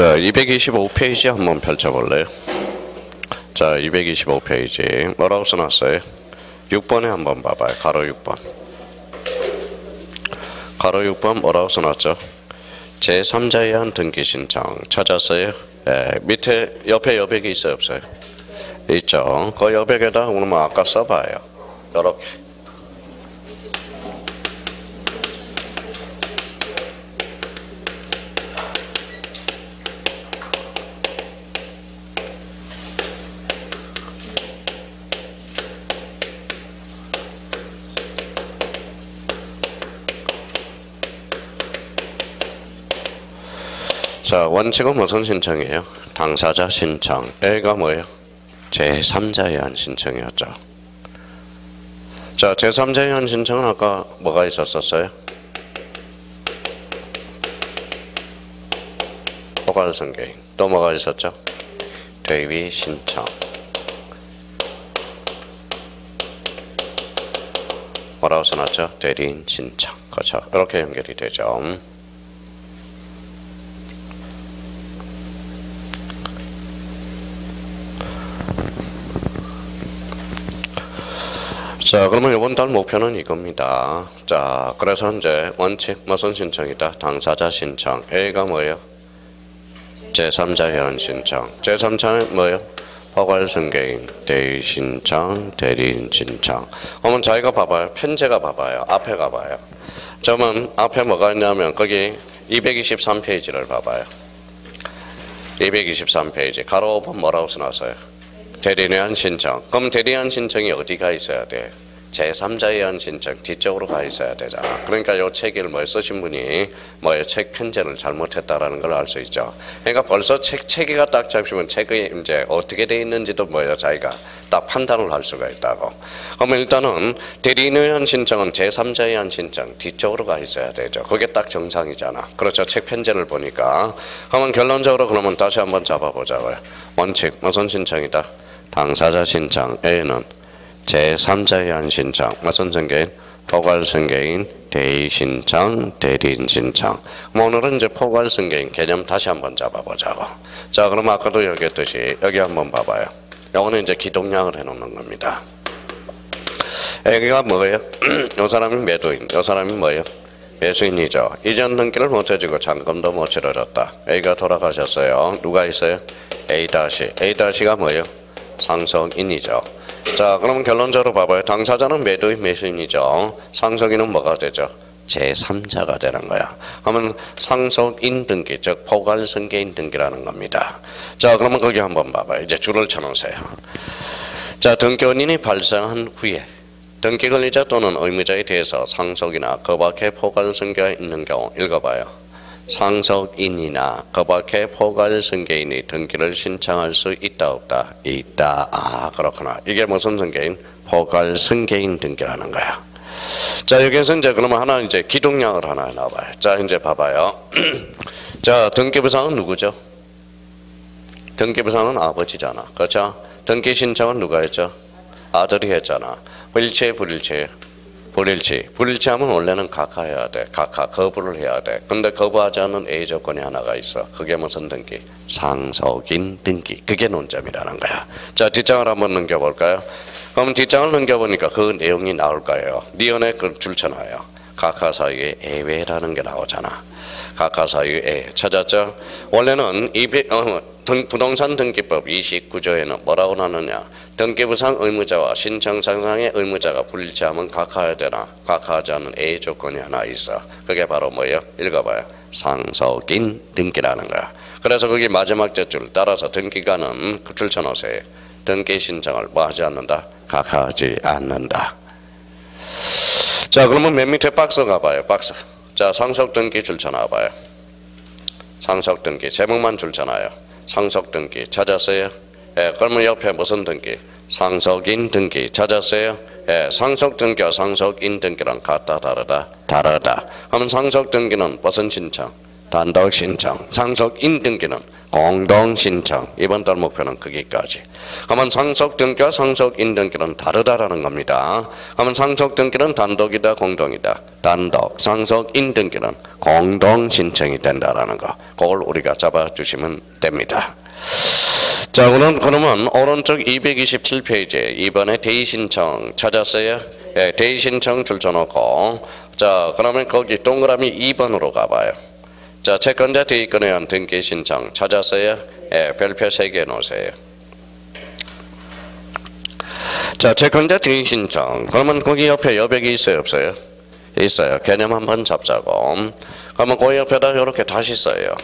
자, 225페이지 한번 펼쳐볼래요? 자, 225페이지 뭐라고 써놨어요? 6번에 한번 봐봐요. 가로 6번. 가로 6번 뭐라고 써놨죠? 제3자에 의한 등기 신청 찾았어요? 밑에 옆에 여백이 있어요, 없어요? 있죠. 그 여백에다 그러면 아까 써봐요. 이렇게. 자, 원칙은 무슨 신청이에요? 당사자 신청. A가 뭐예요? 제3자에 의한 신청이었죠. 자, 제3자에 의한 신청은 아까 뭐가 있었어요? 포괄승계인. 또 뭐가 있었죠? 대위 신청. 뭐라고 써놨죠? 대리인 신청. 그렇죠. 이렇게 연결이 되죠. 자, 그러면 이번 달 목표는 이겁니다. 자, 그래서 이제 원칙 무슨 신청이다? 당사자 신청. A가 뭐예요? 제3자에 의한 신청. 제3자는 뭐예요? 포괄승계인, 대위 신청, 대리인 신청. 그러면 자기가 봐봐요. 편제가 봐봐요. 앞에 가봐요. 그러면 앞에 뭐가 있냐면 거기 223페이지를 봐봐요. 223페이지. 가로 5번 뭐라고 써놨어요? 대리인에 의한 신청. 그럼 대리인에 의한 신청이 어디가 있어야 돼? 제3자에 의한 신청 뒤쪽으로 가 있어야 되잖아. 그러니까 이 책을 쓰신 분이 책 편제를 잘못했다라는 걸 알 수 있죠. 그러니까 벌써 체계가 딱 잡히면 책이 이제 어떻게 돼 있는지도 자기가 딱 판단을 할 수가 있다고. 그러면 일단은 대리인에 의한 신청은 제3자에 의한 신청 뒤쪽으로 가 있어야 되죠. 그게 딱 정상이잖아. 그렇죠. 책 편제를 보니까. 그러면 결론적으로 그러면 다시 한번 잡아보자고요. 원칙 무슨 신청이다? 당사자 신청. A는 제3자에 의한 신청. 무슨 승계인? 포괄승계인, 대위 신청, 대리인 신청. 오늘은 이제 포괄승계인 개념 다시 한번 잡아보자고. 자, 그럼 아까도 얘기했듯이 여기 한번 봐봐요. 이거는 이제 기동량을 해놓는 겁니다. 여기가 뭐예요? 이 사람이 매도인, 이 사람이 뭐예요? 매수인이죠. 이전 등기를 못 해주고 잔금도 못 치러줬다. A가 돌아가셨어요. 누가 있어요? A-가 뭐예요? 상속인이죠. 자, 그럼 결론적으로 봐봐요. 당사자는 매도인, 매수인이죠. 상속인은 뭐가 되죠? 제3자가 되는 거야. 그러면 상속인 등기, 즉 포괄승계인 등기라는 겁니다. 자, 그러면 거기 한번 봐봐요. 이제 줄을 쳐놓으세요. 자, 등기 원인이 발생한 후에 등기 권리자 또는 의무자에 대해서 상속이나 그 밖에 포괄승계가 있는 경우 읽어봐요. 상속인이나 그 밖에 포괄승계인이 등기를 신청할 수 있다 없다? 있다. 아, 그렇구나. 이게 무슨 승계인? 포괄승계인 등기라는 거야. 자, 여기서 이제 그러면 하나 이제 기동량을 하나 넣어봐요. 자, 이제 봐봐요. 자, 등기부상은 누구죠? 등기부상은 아버지잖아. 그렇죠? 등기 신청은 누가 했죠? 아들이 했잖아. 일체, 불일체. 불일치하면 원래는 각하해야 돼. 각하, 거부를 해야 돼. 근데 거부하지 않는 A 조건이 하나가 있어. 그게 무슨 등기? 상속인 등기. 그게 논점이라는 거야. 자, 뒷장을 한번 넘겨볼까요? 그럼 뒷장을 넘겨보니까 그 내용이 나올 거예요. 니은에 그 줄쳐놔요. 각하 사유의 애외라는 게 나오잖아. 각하 사유의 애. 찾았죠? 원래는 부동산 등기법 29조에는 뭐라고 나누냐? 등기부상 의무자와 신청상상의 의무자가 불일치하면 각하해야 되나? 각하하지 않는 A 조건이 하나 있어. 그게 바로 뭐예요? 읽어봐요. 상속인 등기라는 거야. 그래서 거기 마지막 줄 따라서 등기관은 줄 쳐놓으세요. 등기 신청을 뭐 하지 않는다? 각하하지 않는다. 자, 그러면 맨 밑에 박스 가봐요. 박스. 자, 상속 등기 줄 쳐놔봐요. 상속 등기 제목만 줄 쳐놔요. 상속 등기 찾았어요? 예, 그러면 옆에 무슨 등기? 상속인 등기 찾았어요? 예, 상속 등기와 상속인 등기랑 같다 다르다? 다르다. 그러면 상속 등기는 무슨 신청? 단독 신청. 상속인 등기는 공동신청. 이번 달 목표는 거기까지. 그러면 상속등기와 상속인등기는 다르다라는 겁니다. 그러면 상속등기는 단독이다 공동이다. 단독. 상속인등기는 공동신청이 된다라는 거. 그걸 우리가 잡아주시면 됩니다. 자, 그러면 오른쪽 227페이지에 이번에 대의신청 찾았어요? 예, 대의신청 줄쳐놓고, 자, 그러면 거기 동그라미 2번으로 가봐요. 자, 채권자 대의권에 의한 등기신청 찾았어요? 예, 별표 3개 놓으세요. 자, 채권자 대의신청. 그러면 거기 옆에 여백이 있어요, 없어요? 있어요. 개념 한번 잡자고. 그러면 그 옆에다 이렇게 다시 써요.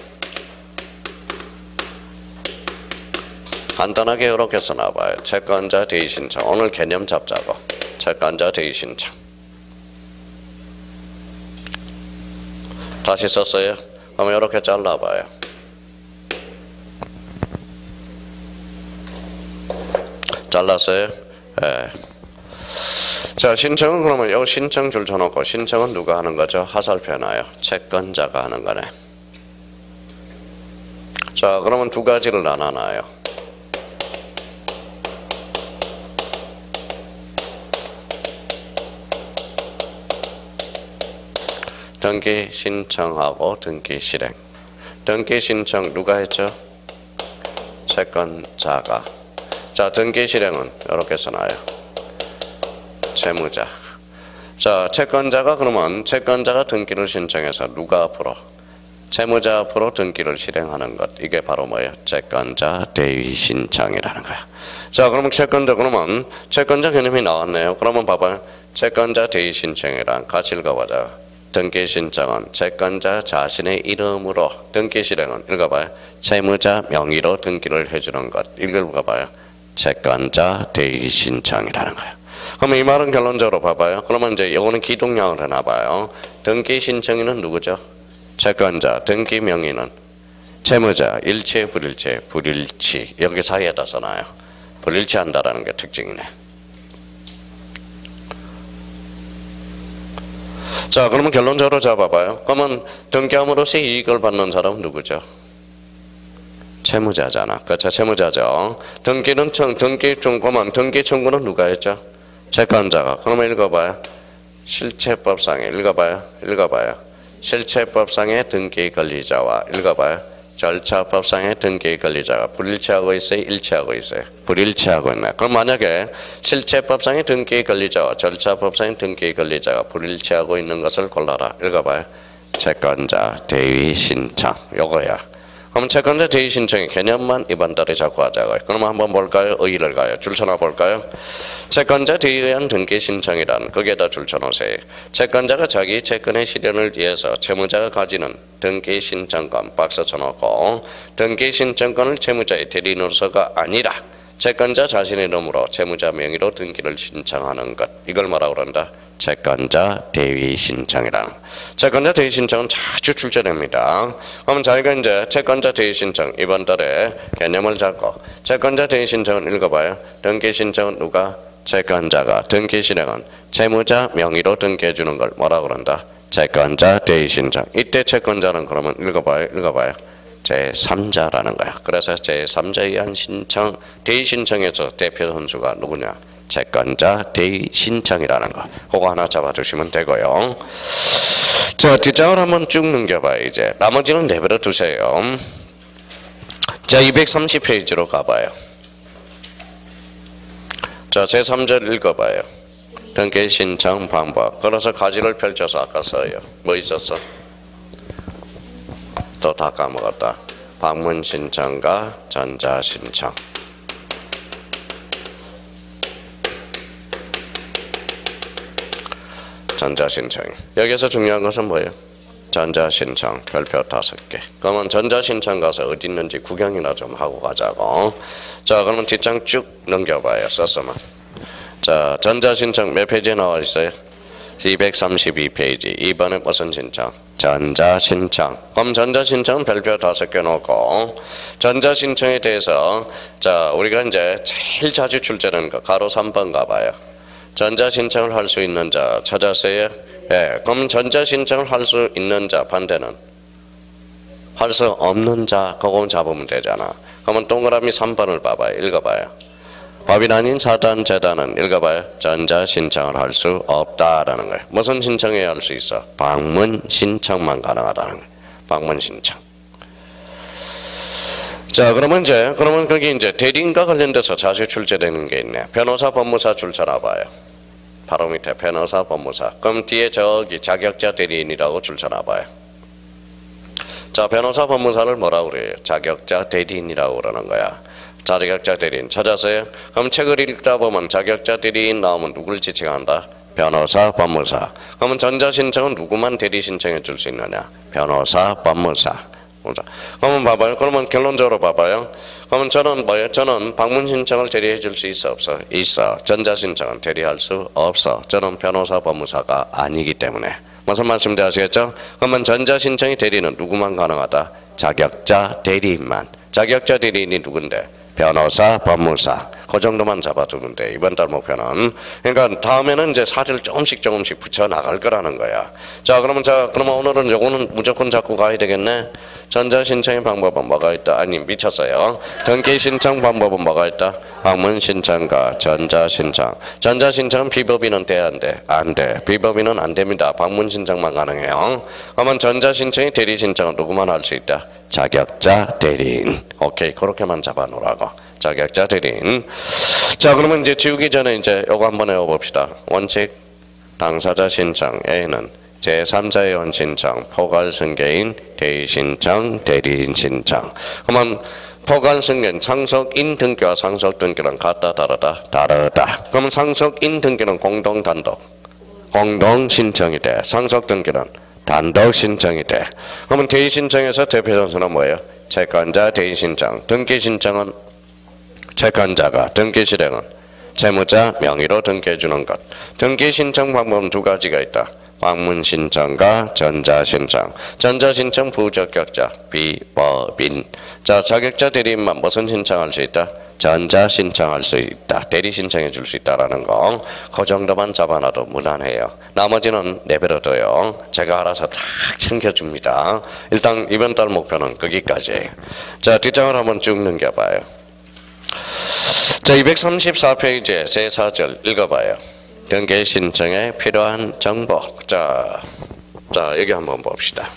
간단하게 이렇게 써놔봐요. 채권자 대의신청. 오늘 개념 잡자고. 채권자 대의신청. 다시 썼어요? 그러면 이렇게 잘라봐요. 잘랐어요? 네. 자, 신청은 그러면 요 신청 줄 쳐놓고, 신청은 누가 하는 거죠? 하살표 해놔요. 채권자가 하는 거네. 자, 그러면 두 가지를 나눠놔요. 등기 신청하고 등기 실행. 등기 신청 누가 했죠? 채권자가. 자, 등기 실행은 이렇게 써놔요. 채무자. 자, 채권자가 그러면 채권자가 등기를 신청해서 누가 앞으로? 채무자 앞으로 등기를 실행하는 것. 이게 바로 뭐예요? 채권자 대의 신청이라는 거야. 자, 그러면 그러면 채권자 개념이 나왔네요. 그러면 봐봐요. 채권자 대의 신청이란 같이 읽어보자. 등기 신청은 채권자 자신의 이름으로, 등기 실행은 읽어봐요. 채무자 명의로 등기를 해주는 것. 읽어봐요. 채권자 대의 신청이라는 거예요. 그러면 이 말은 결론적으로 봐봐요. 그러면 이제 이거는 기동량을 해놔봐요. 등기 신청인은 누구죠? 채권자. 등기 명의는 채무자. 일체 불일체. 불일치. 여기 사이에다 써놔요. 불일치한다라는 게 특징이네. 자, 그러면 결론적으로 잡아봐요. 그러면 등기함으로써 이익을 받는 사람은 누구죠? 채무자잖아. 그렇죠? 채무자죠. 등기는 그러면 등기 청구는 누가 했죠? 채권자가. 그러면 읽어봐요. 실체법상에 읽어봐요. 실체법상의 등기 권리자와 읽어봐요. 절차법상의 등기 권리자가 불일치하고 있어요? 일치하고 있어요? 불일치하고 있네. 그럼 만약에 실체법상의 등기 권리자와 절차법상의 등기 권리자가 불일치하고 있는 것을 골라라. 읽어봐요. 채권자 대의 신청. 요거야. 그럼 채권자 대의 신청의 개념만 이번 달에 자꾸 하자고요. 그럼 한번 볼까요? 의의를 가요. 줄쳐놔 볼까요? 채권자 대의에 의한 등기 신청이란 거기에다 줄쳐놓으세요. 채권자가 자기 채권의 실현을 위해서 채무자가 가지는 등기 신청권 박스 쳐놓고, 등기 신청권을 채무자의 대리인으로서가 아니라 채권자 자신의 이름으로 채무자 명의로 등기를 신청하는 것. 이걸 뭐라고 그런다? 채권자 대의 신청이라는. 채권자 대의 신청은 자주 출제됩니다. 그러면 저희가 이제 채권자 대의 신청 이번 달에 개념을 잡고, 채권자 대의 신청은 읽어봐요. 등기 신청은 누가? 채권자가. 등기 실행은 채무자 명의로 등기해 주는 걸 뭐라고 그런다? 채권자 대의 신청. 이때 채권자는 그러면 읽어봐요. 제3자라는 거야. 그래서 제3자에 의한 신청, 대의 신청에서 대표 선수가 누구냐? 채권자 대의 신청이라는 거. 그거 하나 잡아주시면 되고요. 자, 뒷장을 한번 쭉 넘겨봐요. 이제 나머지는 내버려 두세요. 자, 230페이지로 가봐요. 자, 제3절 읽어봐요. 등기 신청 방법. 그래서 가지를 펼쳐서 아까 써요. 뭐 있었어? 또 다 까먹었다. 방문 신청과 전자 신청. 전자신청. 여기서 중요한 것은 뭐예요? 전자신청 별표 5개. 그러면 전자신청 가서 어디 있는지 구경이나 좀 하고 가자고. 자, 그러면 뒷장 쭉 넘겨봐요. 썼으면. 자, 전자신청 몇 페이지에 나와 있어요? 232페이지. 이번에 무슨 신청? 전자신청. 그럼 전자신청은 별표 5개 놓고, 전자신청에 대해서 자, 우리가 이제 제일 자주 출제되는 거 가로 3번 가봐요. 전자신청을 할 수 있는 자 찾았어요? 예. 그럼 전자신청을 할 수 있는 자 반대는 할 수 없는 자, 그거 잡으면 되잖아. 그러면 동그라미 3번을 봐봐요. 읽어봐요. 법인 아닌 사단, 재단은 읽어봐요. 전자 신청을 할 수 없다라는 거예요. 무슨 신청해야 할 수 있어? 방문 신청만 가능하다는 거예요. 방문 신청. 자, 그러면 거기 이제 대리인과 관련돼서 자주 출제되는 게 있네. 변호사, 법무사 줄 쳐놔봐요. 바로 밑에 변호사, 법무사. 그럼 뒤에 저기 자격자 대리인이라고 줄 쳐놔봐요. 자, 변호사, 법무사를 뭐라고 그래요? 자격자 대리인이라고 그러는 거야. 자격자 대리인 찾았어요? 그럼 책을 읽다 보면 자격자 대리인 나오면 누굴 지칭한다? 변호사, 법무사. 그러면 전자신청은 누구만 대리 신청해 줄 수 있느냐? 변호사, 법무사. 그러면 봐봐요. 그러면 결론적으로 봐봐요. 그러면 저는 뭐예요? 저는 방문 신청을 대리해 줄 수 있어, 없어? 있어. 전자 신청은 대리할 수 없어. 저는 변호사, 법무사가 아니기 때문에. 무슨 말씀인지 아시겠죠? 그러면 전자 신청이 대리는 누구만 가능하다? 자격자 대리인만. 자격자 대리인이 누군데? 변호사, 법무사. 그 정도만 잡아두면 돼. 이번 달 목표는. 그러니까 다음에는 이제 사실 조금씩 붙여 나갈 거라는 거야. 자, 그러면 오늘은 요거는 무조건 잡고 가야 되겠네. 전자 신청의 방법은 뭐가 있다? 아니, 미쳤어요. 등기 신청 방법은 뭐가 있다? 방문 신청과 전자 신청. 전자 신청은 비법인은 돼, 안 돼? 안 돼. 비법인은 안 됩니다. 방문 신청만 가능해요. 그러면 전자 신청이 대리 신청은 누구만 할 수 있다? 자격자 대리인. 오케이, 그렇게만 잡아놓으라고. 자격자 대리인. 자, 그러면 이제 지우기 전에 이제 요거 한번 해봅시다. 원칙 당사자 신청 A는 제3자의 신청, 포괄 승계인 대의 신청, 대리인 신청. 그러면 포괄 승계인 상속인 등기와 상속 등기는 같다, 다르다? 다르다. 그러면 상속인 등기는 공동, 단독? 공동 신청이 돼. 상속 등기는 단독 신청이 돼. 그러면 대의 신청에서 대표선수는 뭐예요? 채권자 대의 신청. 등기 신청은 채권자가, 등기 실행은 채무자 명의로 등기해 주는 것. 등기 신청 방법은 두 가지가 있다. 방문 신청과 전자 신청. 전자 신청 부적격자, 비법인. 자, 자격자 대리인만 무슨 신청할 수 있다? 전자 신청할 수 있다. 대리 신청해 줄 수 있다라는 거. 그 정도만 잡아놔도 무난해요. 나머지는 내버려둬요. 제가 알아서 다 챙겨줍니다. 일단 이번 달 목표는 거기까지예요. 자, 뒷장을 한번 쭉 넘겨봐요. 자, 234페이지에 제4절 읽어봐요. 등기 신청에 필요한 정보. 자, 여기 한번 봅시다.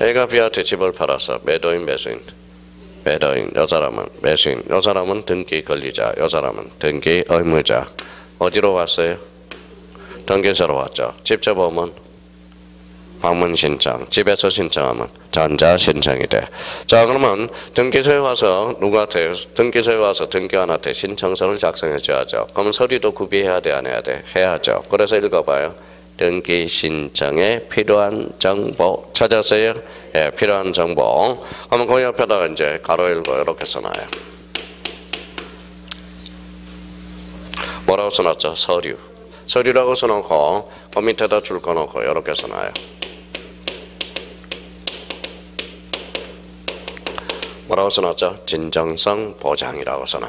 A가 B한테 집을 팔아서 매도인, 매수인. 매도인, 요 사람은 매수인, 요 사람은 등기 권리자, 요 사람은 등기 의무자. 어디로 왔어요? 등기소로 왔죠. 직접 오면 방문 신청, 집에서 신청하면 전자 신청이 돼. 자, 그러면 등기소에 와서 누구한테, 등기소에 와서 등기관한테 신청서를 작성해 줘야죠. 그러면 서류도 구비해야 돼, 안 해야 돼? 해야죠. 그래서 읽어봐요. 등기 신청에 필요한 정보 찾았어요? 예, 필요한 정보. 그러면 그 옆에다가 이제 가로 열고 이렇게 써놔요. 뭐라고 써놨죠? 서류. 서류라고 써놓고 그 밑에다 줄 거 놓고 이렇게 써놔요. 뭐라고 써놨죠? 진정성 보장이라고 써놔.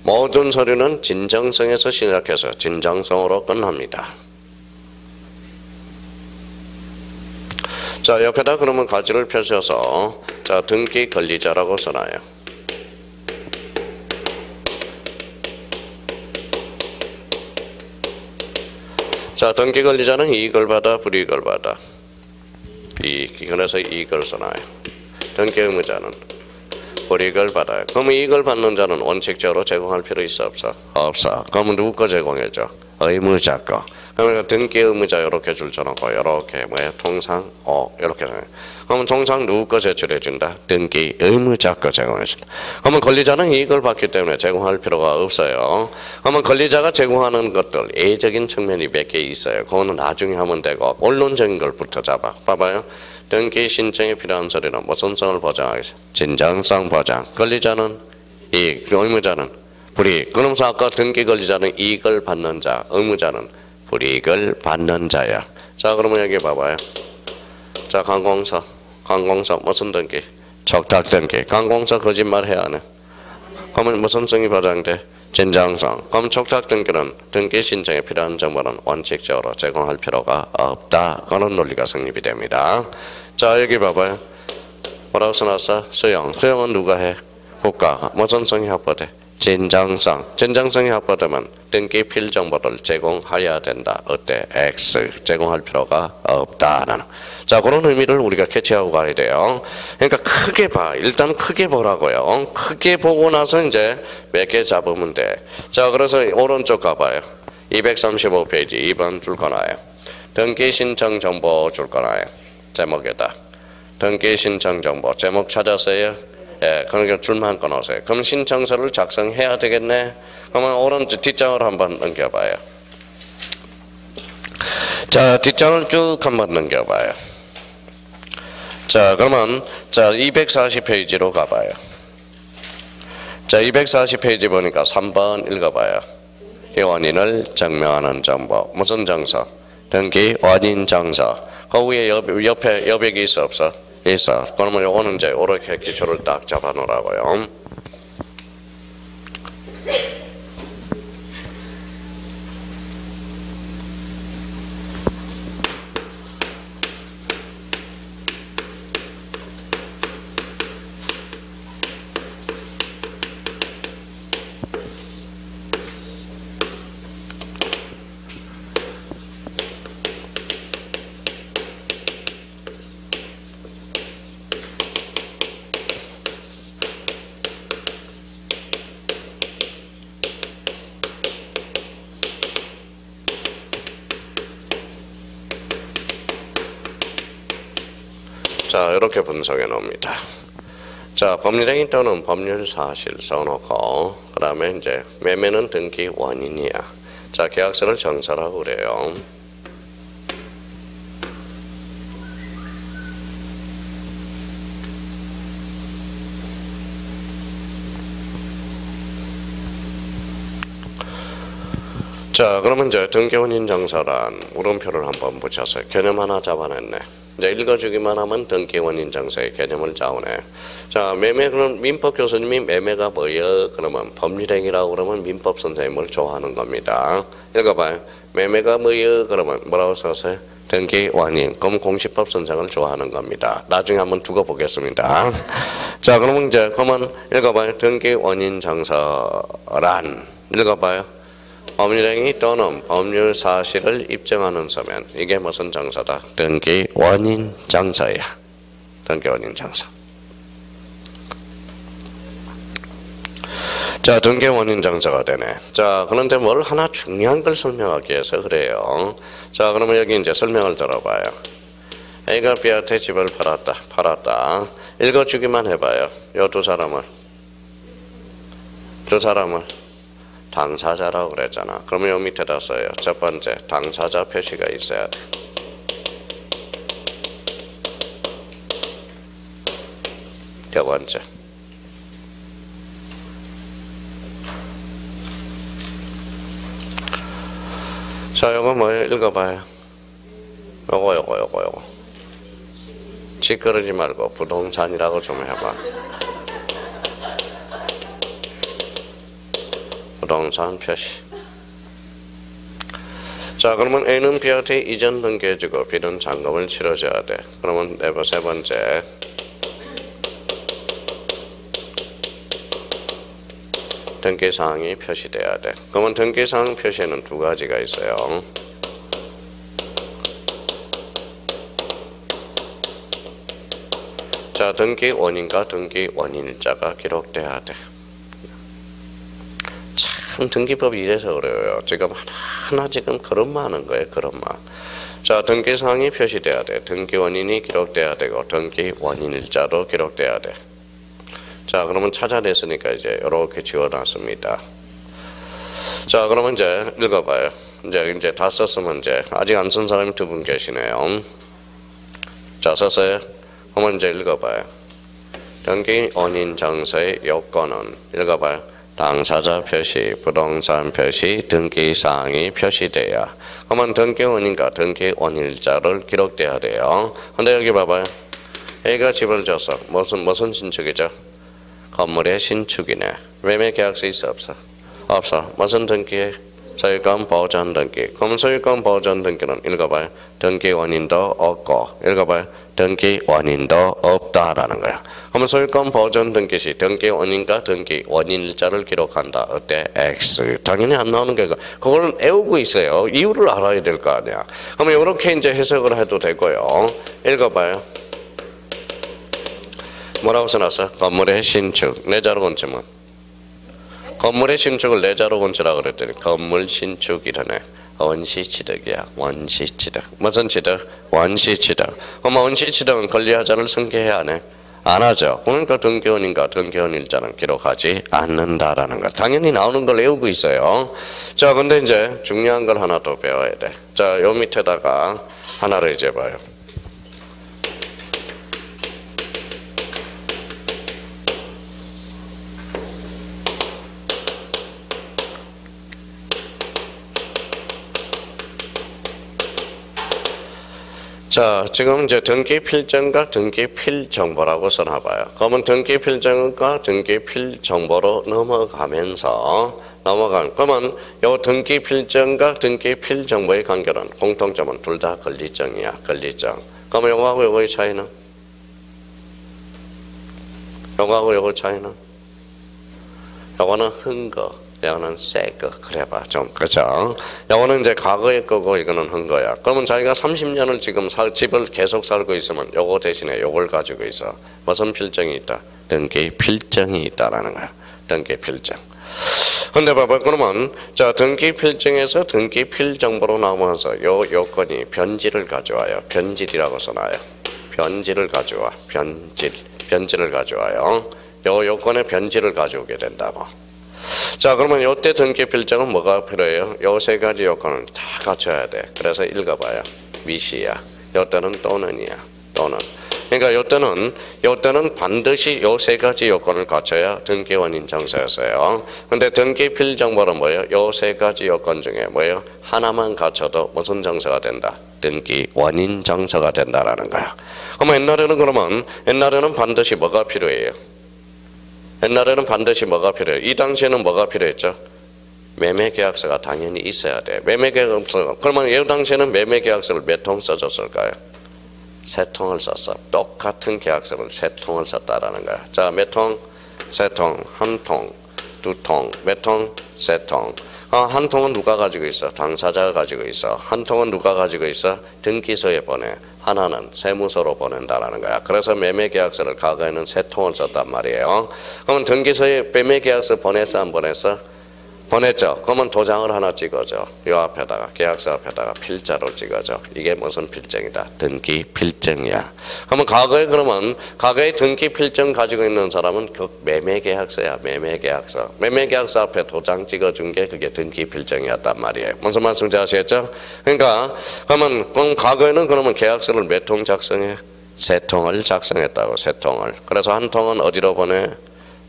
모든 서류는 진정성에서 시작해서 진정성으로 끝납니다. 자, 옆에다 그러면 가지를 펴셔서 자, 등기 권리자라고 써놔요. 자, 등기 권리자는 이익을 받아, 불이익을 받아. 그래서 이익을 써놔요. 등기 의무자는 불이익을 받아요. 그럼 이익을 받는 자는 원칙적으로 제공할 필요 있어, 없어? 없어. 그러면 누구 거 제공해줘? 의무자 거. 그러니까 등기 의무자 이렇게 줄쳐놓고 이렇게 뭐야? 통상 이렇게. 그러면 통상 누구 거 제출해준다? 등기 의무자 거 제공해준다. 그러면 권리자는 이익을 받기 때문에 제공할 필요가 없어요. 그러면 권리자가 제공하는 것들 예적인 측면이 몇 개 있어요. 그거는 나중에 하면 되고 원론적인 걸부터 잡아. 봐봐요. 등기 신청에 필요한 서류는 무슨 성을 보장하겠어? 진정성 보장. 권리자는 이익, 의무자는 불이익. 그러면서 아까 등기 권리자는 이익을 받는 자, 의무자는 불이익을 받는 자야. 자, 그러면 여기 봐봐요. 자, 관공서 무슨 등기? 적탁 등기. 관공서 거짓말 해야 하네. 그러면 무슨 성이 보장돼? 진정성. 그럼 촉탁 등기는 등기 신청에 필요한 정보는 원칙적으로 제공할 필요가 없다. 그런 논리가 성립이 됩니다. 자, 여기 봐봐요. 뭐라고 써놨어? 수용. 수용은 누가 해? 국가가. 무슨 성이 확보돼? 진정성. 진정성이 확보되면 등기 필정보를 제공해야 된다. 어때? X. 제공할 필요가 없다는. 자, 그런 의미를 우리가 캐치하고 가야 돼요. 그러니까 크게 봐. 일단 크게 보라고요. 크게 보고 나서 이제 몇 개 잡으면 돼. 자, 그래서 오른쪽 가봐요. 235페이지 2번 줄 거나요. 등기 신청 정보 줄 거나요. 제목에다. 등기 신청 정보. 제목 찾았어요? 예, 그러니까 줄만 끊어서요. 그럼 신청서를 작성해야 되겠네. 그러면 오른쪽 뒷장을 한번 넘겨봐요. 자, 뒷장을 쭉 한번 넘겨봐요. 자, 그러면 자 240페이지로 가봐요. 자, 240페이지 보니까 3번 읽어봐요. 이 원인을 증명하는 정보. 무슨 정서? 등기 원인 정서. 그 위에 옆에 여백이 있어 없어? 있어. 그러면 요거는 이제 이렇게 기초를 딱 잡아 놓으라고요. 자, 이렇게 분석해 놓습니다. 자, 법률행위 또는 법률 사실 써놓고, 그 다음에 이제 매매는 등기 원인이야. 자, 계약서를 정설하고 그래요. 자, 그러면 이제 등기 원인 정설한 물음표를 한번 붙여서 개념 하나 잡아냈네. 이제 읽어주기만 하면 등기 원인 정서의 개념을 잡아내. 자, 매매, 그럼 민법 교수님이 매매가 뭐예요? 그러면 법률행위라고 그러면 민법 선생님을 좋아하는 겁니다. 읽어봐요. 매매가 뭐예요? 그러면 뭐라고 썼어요? 등기 원인. 그럼 공시법 선생을 좋아하는 겁니다. 나중에 한번 두고 보겠습니다. 자, 그러면 이제 그러면 읽어봐요. 등기 원인 정서란 읽어봐요. 법률행위 또는 법률 사실을 입증하는 서면. 이게 무슨 정서다? 등기 원인 정서야. 등기 원인 정서. 자, 등기 원인 정서가 되네. 자, 그런데 뭘 하나 중요한 걸 설명하기 위해서 그래요. 자, 그러면 여기 이제 설명을 들어봐요. A가 B한테 집을 팔았다. 읽어주기만 해봐요. 요 두 사람을. 당사자라고 그랬잖아. 그러면 요 밑에다 써요. 첫 번째, 당사자 표시가 있어야 돼. 두 번째. 자, 요거 뭐예요? 읽어봐요. 요거. 찌끄러지 말고 부동산이라고 좀 해봐. 부동산 표시. 자, 그러면 A는 B한테 이전 등기해주고 B는 잔금을 치러줘야 돼. 그러면 세 번째. 등기사항이 표시돼야 돼. 그러면 등기사항 표시에는 두 가지가 있어요. 자, 등기 원인과 등기 원인일자가 기록돼야 돼. 참 등기법이 이래서 그래요. 지금 하나 지금 그런만 하는 거예요. 그런만. 자, 등기사항이 표시돼야 돼. 등기 원인이 기록돼야 되고 등기 원인일자도 기록돼야 돼. 자, 그러면 찾아냈으니까 이제 이렇게 지워놨습니다. 자, 그러면 이제 읽어봐요. 이제 다 썼으면 이제 아직 안 쓴 사람이 두 분 계시네요. 자, 썼어요? 그러면 이제 읽어봐요. 등기 원인 정서의 요건은 읽어봐요. 당사자 표시, 부동산 표시, 등기사항이 표시돼야. 그러면 등기 원인과 등기 원인일자를 기록돼야 돼요. 근데 여기 봐봐요. A가 집을 줬어. 무슨 신축이죠? 건물의 신축이네. 매매 계약서 있어 없어? 없어. 무슨 등기? 소유권 보전 등기. 그럼 소유권 보전 등기는 읽어봐요. 등기 원인도 없고, 읽어봐요. 등기 원인도 없다라는 거야. 그러면 소유권 보전 등기 시 등기 원인과 등기 원인일자를 기록한다. 어때? X. 당연히 안 나오는 게 그걸 외우고 있어요. 이유를 알아야 될 거 아니야. 그러면 이렇게 이제 해석을 해도 되고요. 읽어봐요. 뭐라고 써놨어? 건물의 신축. 내자로 건축은 건물의 신축을 내자로 건축이라고 그랬더니 건물 신축이라네. 원시취득이야. 원시취득. 무슨 취득? 원시취득. 그럼 원시취득은 권리하자를 승계해야 하네. 안 하죠. 그러니까 등기원인과 등기원일자는 기록하지 않는다라는 거. 당연히 나오는 걸 외우고 있어요. 자, 근데 이제 중요한 걸 하나 더 배워야 돼. 자, 요 밑에다가 하나를 이제 봐요. 자, 지금 이제 등기필정과 등기필정보라고 써놔봐요. 그러면 등기필정과 등기필정보로 그러면 요 등기필정과 등기필정보의 관계는 공통점은 둘 다 권리정이야. 권리정. 그러면 요거하고 요거의 차이는? 요거하고 요거 차이는? 요거는 흔거. 이거는 새 거. 그래봐 좀. 그렇죠? 이거는 이제 과거의 거고 이거는 한 거야. 그러면 자기가 30년을 지금 집을 계속 살고 있으면 요거 대신에 요걸 가지고 있어. 무슨 필정이 있다? 등기 필정이 있다라는 거야. 등기 필정. 근데 봐봐. 그러면 자, 등기 필정에서 등기 필정보로 나오면서 요 요건이 변질을 가져와요. 변질이라고 써놔요. 변질을 가져와. 변질을 가져와요. 요 요건에 변질을 가져오게 된다고. 자, 그러면 요때 등기필정은 뭐가 필요해요? 요 세 가지 요건을 다 갖춰야 돼. 그래서 읽어봐요. 미시야. 요때는 또는이야. 또는. 그러니까 요때는 반드시 요 세 가지 요건을 갖춰야 등기원인 정서였어요. 근데 등기필정보는 뭐예요? 요 세 가지 요건 중에 뭐예요? 하나만 갖춰도 무슨 정서가 된다? 등기원인 정서가 된다라는 거야. 그러면 옛날에는 반드시 뭐가 필요해요? 옛날에는 반드시 뭐가 필요해요? 이 당시에는 뭐가 필요했죠? 매매계약서가 당연히 있어야 돼. 매매계약서. 그러면 이 당시에는 매매계약서를 몇 통 써줬을까요? 3통을 썼어. 똑같은 계약서를 3통을 썼다라는 거야. 자, 몇 통? 3통. 1통, 2통. 몇 통? 3통. 한 통은 누가 가지고 있어? 당사자가 가지고 있어. 한 통은 누가 가지고 있어? 등기소에 보내. 하나는 세무서로 보낸다라는 거야. 그래서 매매계약서를 과거에는 3통을 썼단 말이에요. 그러면 등기소에 매매계약서 보냈어 안 보냈어? 보냈죠. 그러면 도장을 하나 찍어줘. 요 앞에다가 계약서 앞에다가 필자로 찍어줘. 이게 무슨 필정이다? 등기 필정이야. 그러면 과거에 등기 필정 가지고 있는 사람은 그 매매계약서야. 매매계약서. 매매계약서 앞에 도장 찍어준 게 그게 등기 필정이었단 말이에요. 무슨 말씀인지 아시겠죠? 그러니까 그럼 과거에는 그러면 계약서를 몇 통 작성해? 3통을 작성했다고. 3통을. 그래서 한 통은 어디로 보내?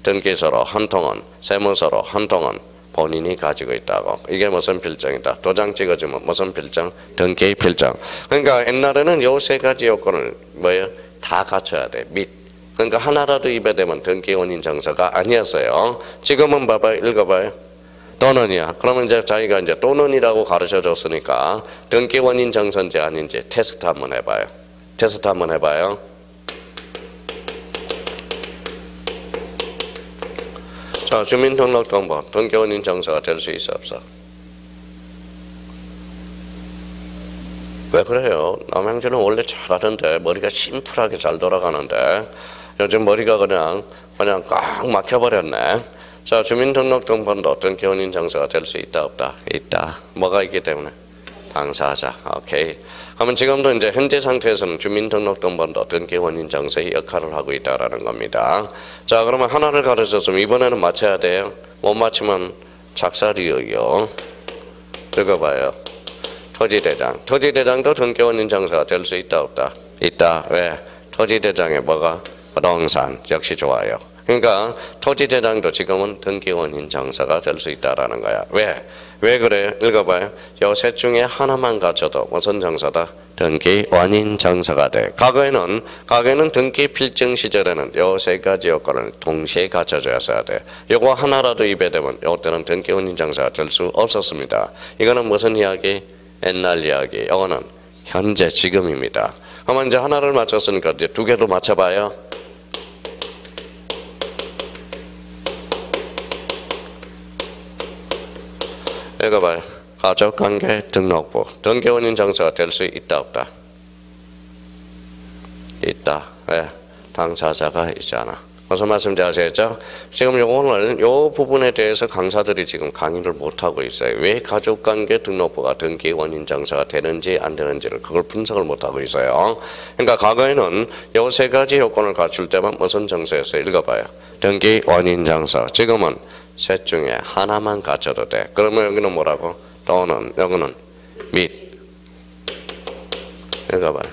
등기소로. 한 통은 세무서로. 한 통은 본인이 가지고 있다고. 이게 무슨 필정이다? 도장 찍어주면 무슨 필정? 등기 필정. 그러니까 옛날에는 요 세 가지 요건을 뭐예요? 다 갖춰야 돼. 그러니까 하나라도 입에 대면 등기원인 정서가 아니었어요. 지금은 봐봐요. 읽어봐요. 또는이야. 그러면 이제 자기가 이제 또는이라고 가르쳐 줬으니까 등기원인 정서인지 아닌지 테스트 한번 해봐요. 테스트 한번 해봐요. 자, 주민등록등본 등기원인 정서가 될 수 있어 없어? 왜 그래요? 남양주는 원래 잘하는데 머리가 심플하게 잘 돌아가는데 요즘 머리가 그냥 꽉 막혀버렸네. 자, 주민등록등본도 등기원인 정서가 될 수 있다 없다? 있다. 뭐가 있기 때문에? 당사자. 오케이. 그러면 지금도 이제 현재 상태에서는 주민등록등본도 등기원인 정서의 역할을 하고 있다라는 겁니다. 자, 그러면 하나를 가르쳤으면 이번에는 맞춰야 돼요. 못 맞추면 작살이요. 읽어봐요. 토지대장. 토지대장도 등기원인 정서가 될 수 있다 없다? 있다. 왜? 토지대장에 뭐가? 부동산. 역시 좋아요. 그러니까 토지대장도 지금은 등기원인 장사가 될 수 있다라는 거야. 왜? 왜 그래? 읽어봐요. 요 셋 중에 하나만 갖춰도 무슨 장사다? 등기원인 장사가 돼. 과거에는 등기 필증 시절에는 요 세 가지 요건을 동시에 갖춰줘야 돼. 요거 하나라도 입에되면 요때는 등기원인 장사가 될 수 없었습니다. 이거는 무슨 이야기? 옛날 이야기. 요거는 현재 지금입니다. 그러면 이제 하나를 맞췄으니까 이제 두 개도 맞춰봐요. 읽어봐요. 가족관계 등록부. 등기원인 장사가 될 수 있다 없다? 있다. 왜? 당사자가 있잖아. 무슨 말씀인지 아시겠죠? 지금 오늘 요 부분에 대해서 강사들이 지금 강의를 못하고 있어요. 왜 가족관계 등록부가 등기원인 장사가 되는지 안 되는지를 그걸 분석을 못하고 있어요. 그러니까 과거에는 요 세 가지 요건을 갖출 때만 무슨 장사였어요? 읽어봐요. 등기원인 장사. 지금은 셋 중에 하나만 갖춰도 돼. 그러면 여기는 뭐라고? 또는, 여기는 및. 읽어봐요.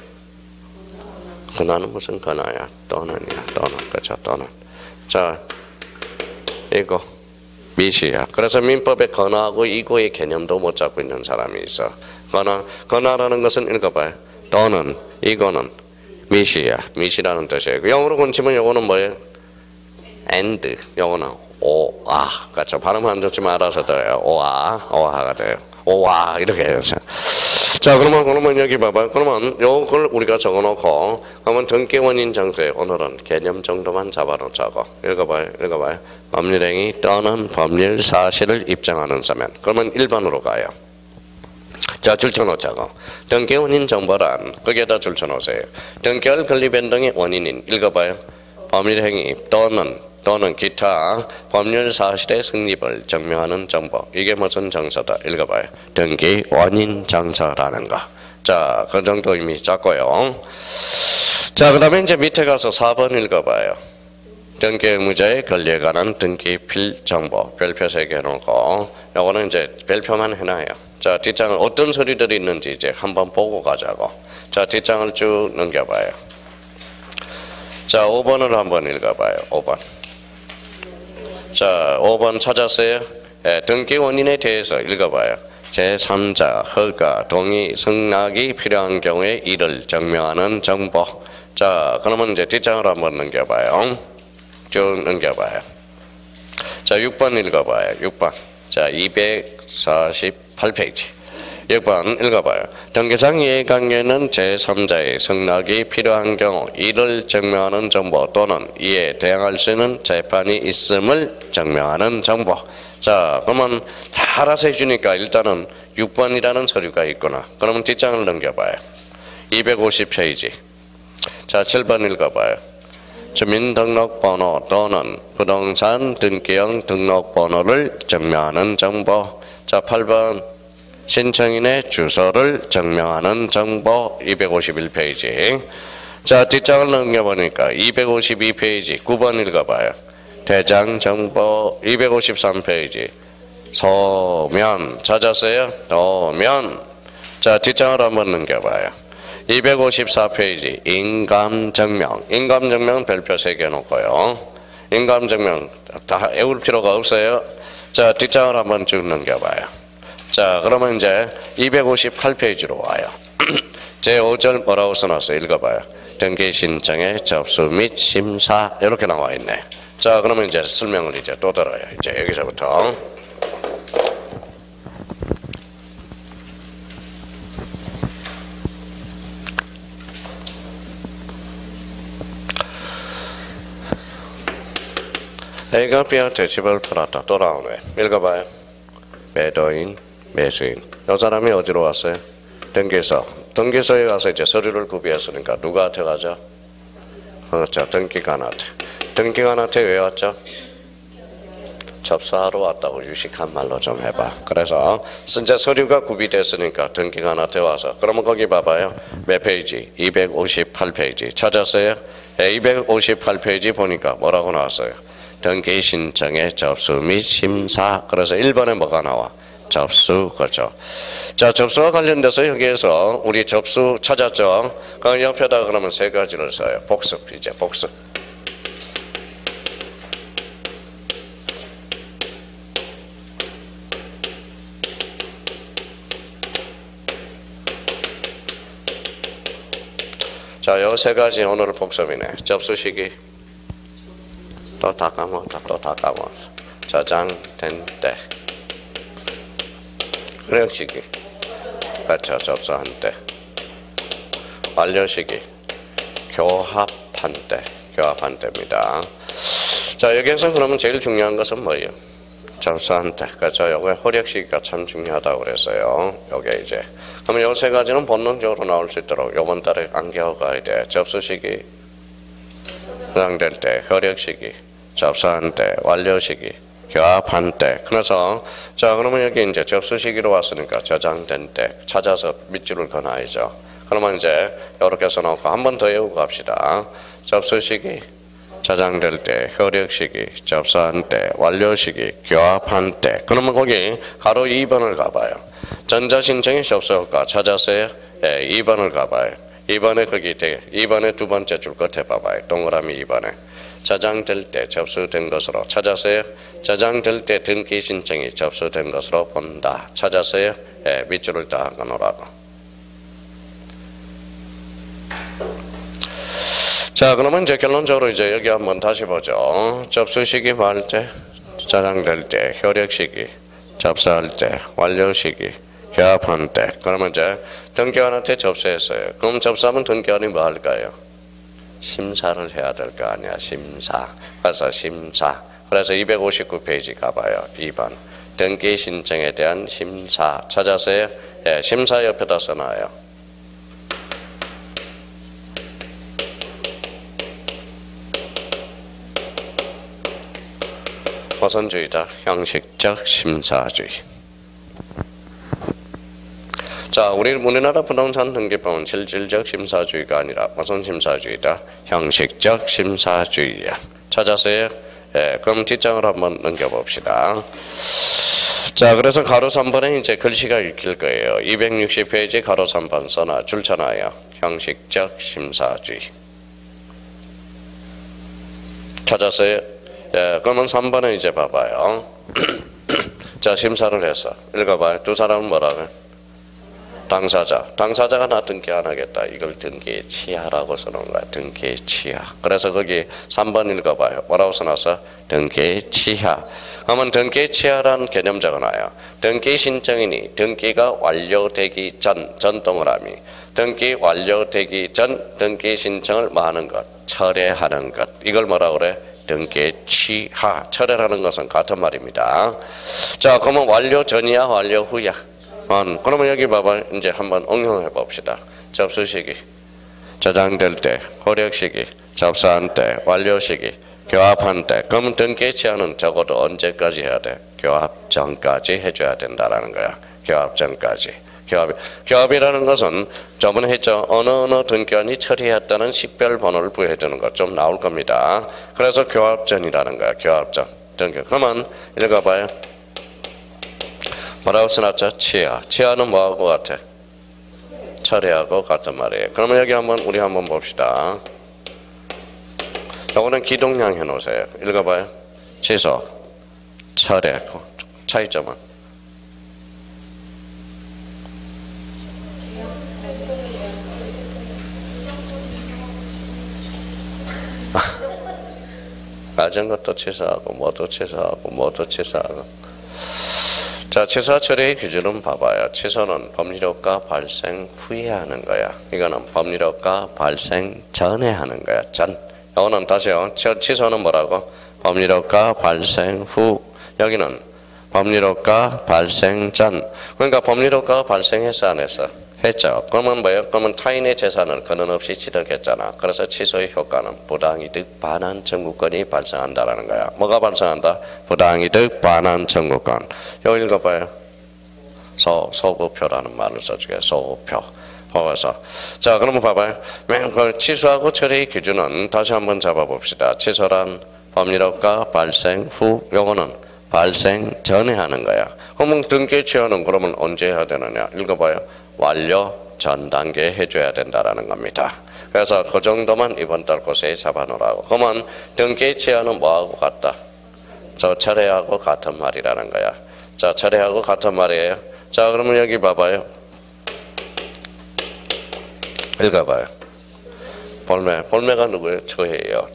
근하는 무슨 근하야? 또는이야. 또는. 그렇죠. 또는. 자, 이거 밋이야. 그래서 민법의 근하하고 이거의 개념도 못 잡고 있는 사람이 있어. 근하라는 것은 읽어봐요. 또는, 이거는 밋이야. 밋이라는 뜻이에요. 영어로 건치면 이거는 뭐예요? and. 영어는 오아. 그렇죠. 발음 안 좋지만 알아서 돼요. 오아가 돼요. 오아 이렇게 해요. 자, 그러면 여기 봐봐요. 그러면 요걸 우리가 적어놓고 그러면 등기원인 장사에 오늘은 개념 정도만 잡아놓자고. 읽어봐요. 법률행위 또는 법률 사실을 입증하는 서면. 그러면 1번으로 가요. 자, 줄쳐놓자고. 등기원인 정보란 거기에다 줄쳐놓으세요. 등기할 권리 변동의 원인인. 읽어봐요. 법률행위 또는 기타 법률 사실의 성립을 증명하는 정보. 이게 무슨 장사다? 읽어봐요. 등기 원인 장사라는 거. 자, 그 정도 이미 잡고요. 자, 그 다음에 이제 밑에 가서 4번 읽어봐요. 등기 의무자의 권리에 관한 등기 필정보. 별표 3개 해놓고 요거는 이제 별표만 해놔요. 자, 뒷장은 어떤 서류들이 있는지 이제 한번 보고 가자고. 자, 뒷장을 쭉 넘겨봐요. 자, 5번을 한번 읽어봐요. 5번. 자, 5번 찾았어요? 네, 등기 원인에 대해서 읽어봐요. 제3자 허가, 동의, 승낙이 필요한 경우에 이를 증명하는 정보. 자, 그러면 이제 뒷장을 한번 넘겨봐요. 쭉 넘겨봐요. 자, 6번 읽어봐요. 6번. 자, 248페이지. 6번 읽어봐요. 등기상 이해관계는 제3자의 승낙이 필요한 경우 이를 증명하는 정보 또는 이에 대항할 수 있는 재판이 있음을 증명하는 정보. 자, 그러면 다 알아서 해주니까 일단은 6번이라는 서류가 있구나. 그러면 뒷장을 넘겨봐요. 250페이지. 자, 7번 읽어봐요. 주민등록번호 또는 부동산 등기형 등록번호를 증명하는 정보. 자, 8번. 신청인의 주소를 증명하는 정보. 251페이지. 자, 뒷장을 넘겨보니까 252페이지 9번 읽어봐요. 대장 정보. 253페이지 소면 찾았어요? 도면. 자, 뒷장을 한번 넘겨봐요. 254페이지 인감증명. 인감증명 별표 3개 놓고요. 인감증명 다 외울 필요가 없어요. 자, 뒷장을 한번 쭉 넘겨봐요. 자, 그러면 이제 258페이지로 와요. 제5절 뭐라고 써놨어요? 읽어봐요. 등기 신청의 접수 및 심사. 이렇게 나와 있네. 자, 그러면 이제 설명을 이제 또 들어요. 이제 여기서부터. A가 B한테 집을 팔았다. 또 나오네. 읽어봐요. 매도인, 매수인. 이 사람이 어디로 왔어요? 등기소. 등기소에 가서 이제 서류를 구비했으니까 누구한테 가죠? 그렇죠. 등기관한테. 등기관한테 왜 왔죠? 접수하러 왔다고 유식한 말로 좀 해봐. 그래서 이제 서류가 구비됐으니까 등기관한테 와서. 그러면 거기 봐봐요. 몇 페이지? 258페이지. 찾았어요? 258페이지 보니까 뭐라고 나왔어요? 등기 신청의 접수 및 심사. 그래서 1번에 뭐가 나와? 접수. 그렇죠. 자, 접수와 관련돼서 여기에서 우리 접수 찾았죠? 그 옆에다가 그러면 세 가지를 써요. 복습. 이제 복습. 자, 요 세 가지 오늘 복습이네. 접수 시기. 또 다 까먹었다. 또 다 까먹었어. 저장된 때. 효력 시기. 그렇죠. 접수한 때. 완료 시기. 교합한 때. 교합한 때입니다. 자, 여기에서 그러면 제일 중요한 것은 뭐예요? 접수한 때. 그렇죠. 요게 효력 시기가 참 중요하다고 그랬어요. 요게 이제. 그러면 요 세 가지는 본능적으로 나올 수 있도록 요번 달에 안겨가야 돼. 접수 시기, 저장될 때, 효력 시기, 접수한 때, 완료 시기, 교합한 때. 그래서 자, 그러면 여기 이제 접수 시기로 왔으니까 저장된 때 찾아서 밑줄을 그어놔야죠. 그러면 이제 이렇게 써놓고 한 번 더 외우고 갑시다. 접수 시기, 저장될 때, 효력 시기, 접수한 때, 완료 시기, 교합한 때. 그러면 거기 가로 2번을 가봐요. 전자신청의 접수효과 찾았어요? 예, 2번을 가봐요. 2번에 거기 2번에 두 번째 줄 끝에 봐봐요. 동그라미 2번에. 저장될 때 접수된 것으로 찾았어요? 저장될 때 등기 신청이 접수된 것으로 본다. 찾았어요? 예, 밑줄을 다 끊으라고. 자, 그러면 이제 결론적으로 이제 여기 한번 다시 보죠. 접수 시기 뭐 할 때? 저장될 때, 효력 시기, 접수할 때, 완료 시기, 교합한 때. 그러면 이제 등기관한테 접수했어요. 그럼 접수하면 등기관이 뭐 할까요? 심사를 해야 될 거 아니야. 심사. 그래서 심사. 그래서 259페이지 가봐요. 2번. 등기 신청에 대한 심사. 찾았어요? 예, 심사 옆에다 써놔요. 보선주의다. 형식적 심사주의. 자, 우리나라 부동산 등기법은 실질적 심사주의가 아니라 보선 심사주의다. 형식적 심사주의야. 찾았어요? 예, 그럼 뒷장을 한번 넘겨봅시다. 자, 그래서 가로 3번에 이제 글씨가 읽힐 거예요. 260페이지 가로 3번 써놔, 줄쳐놔요. 형식적 심사주의. 찾았어요? 예, 그러면 3번에 이제 봐봐요. 자, 심사를 했어. 읽어봐요. 두 사람은 뭐라고요? 당사자. 당사자가 나 등기 안 하겠다. 이걸 등기에 취하라고 써놓은 거야. 등기에 취하. 그래서 거기 3번 읽어봐요. 뭐라고 써놨어? 등기에 취하. 그러면 등기에 취하라는 개념 적어놔요. 등기 신청인이 등기가 완료되기 전 동그라미. 등기 완료되기 전 등기 신청을 뭐 하는 것? 철회하는 것. 이걸 뭐라고 그래? 등기에 취하. 철회라는 것은 같은 말입니다. 자, 그러면 완료 전이야? 완료 후야? 그러면 여기 봐봐. 이제 한번 응용해 봅시다. 접수 시기, 저장될 때, 효력 시기, 접수한 때, 완료 시기, 교합한 때. 그러면 등기 취하는 적어도 언제까지 해야 돼? 교합 전까지 해줘야 된다라는 거야. 교합 전까지. 교합이라는 것은 저번에 했죠. 어느 등기관이 처리했다는 식별 번호를 부여해 두는 것 좀 나올 겁니다. 그래서 교합 전이라는 거야. 교합 전. 등기. 그러면 읽어봐요. 뭐라고 써놨죠? 취하. 취하는 뭐하고 같아? 철회하고 같은 말이에요. 그러면 여기 우리 한번 봅시다. 요거는 기동량 해놓으세요. 읽어봐요. 취소, 철회. 차이점은? 맞은 것도 취소하고 뭐도 취소하고 뭐도 취소하고. 자, 취소 처리의 기준은 봐봐요. 취소는 법률효과 발생 후에 하는 거야. 이거는 법률효과 발생 전에 하는 거야. 전. 이거는 다시요. 취소는 뭐라고? 법률효과 발생 후. 여기는 법률효과 발생 전. 그러니까 법률효과가 발생했어 안 했어? 했죠. 그러면 뭐예요? 그러면 타인의 재산을 근원 없이 취득했잖아. 그래서 취소의 효과는 부당이득 반환 청구권이 발생한다라는 거야. 뭐가 발생한다? 부당이득 반환 청구권. 여기 읽어봐요. 소구표라는 말을 써주게. 소구표. 보면서. 자, 그러면 봐봐요. 그 취소하고 처리의 기준은 다시 한번 잡아봅시다. 취소란 법률효과 발생 후. 요거는 발생 전에 하는 거야. 그러면 등기 취하는 그러면 언제 해야 되느냐? 읽어봐요. 완료 전 단계에 해줘야 된다라는 겁니다. 그래서 그 정도만 이번 달 곳에 잡아놓으라고. 그러면 등기 취하는 뭐하고 같다? 저 철회하고 같은 말이라는 거야. 자, 철회하고 같은 말이에요. 자, 그러면 여기 봐봐요. 읽어봐요. 볼매가 누구예요? 저예요.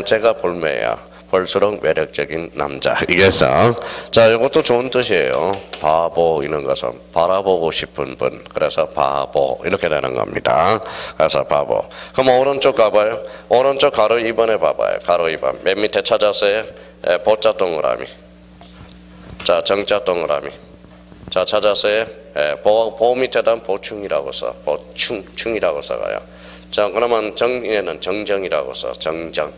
제가 볼매야. 볼수록 매력적인 남자. 이게서 자, 이것도 좋은 뜻이에요. 바보 이런 것은 바라보고 싶은 분. 그래서 바보 이렇게 되는 겁니다. 그래서 바보. 그럼 오른쪽 가봐요. 오른쪽 가로 2번에 봐봐요. 가로 2번. 맨 밑에 찾았어요. 보자 동그라미. 자, 정자 동그라미. 자, 찾았어요. 보 밑에다 보충이라고 써. 보충이라고 써가요. 자, 그러면 정에는 정정이라고 써. 정정.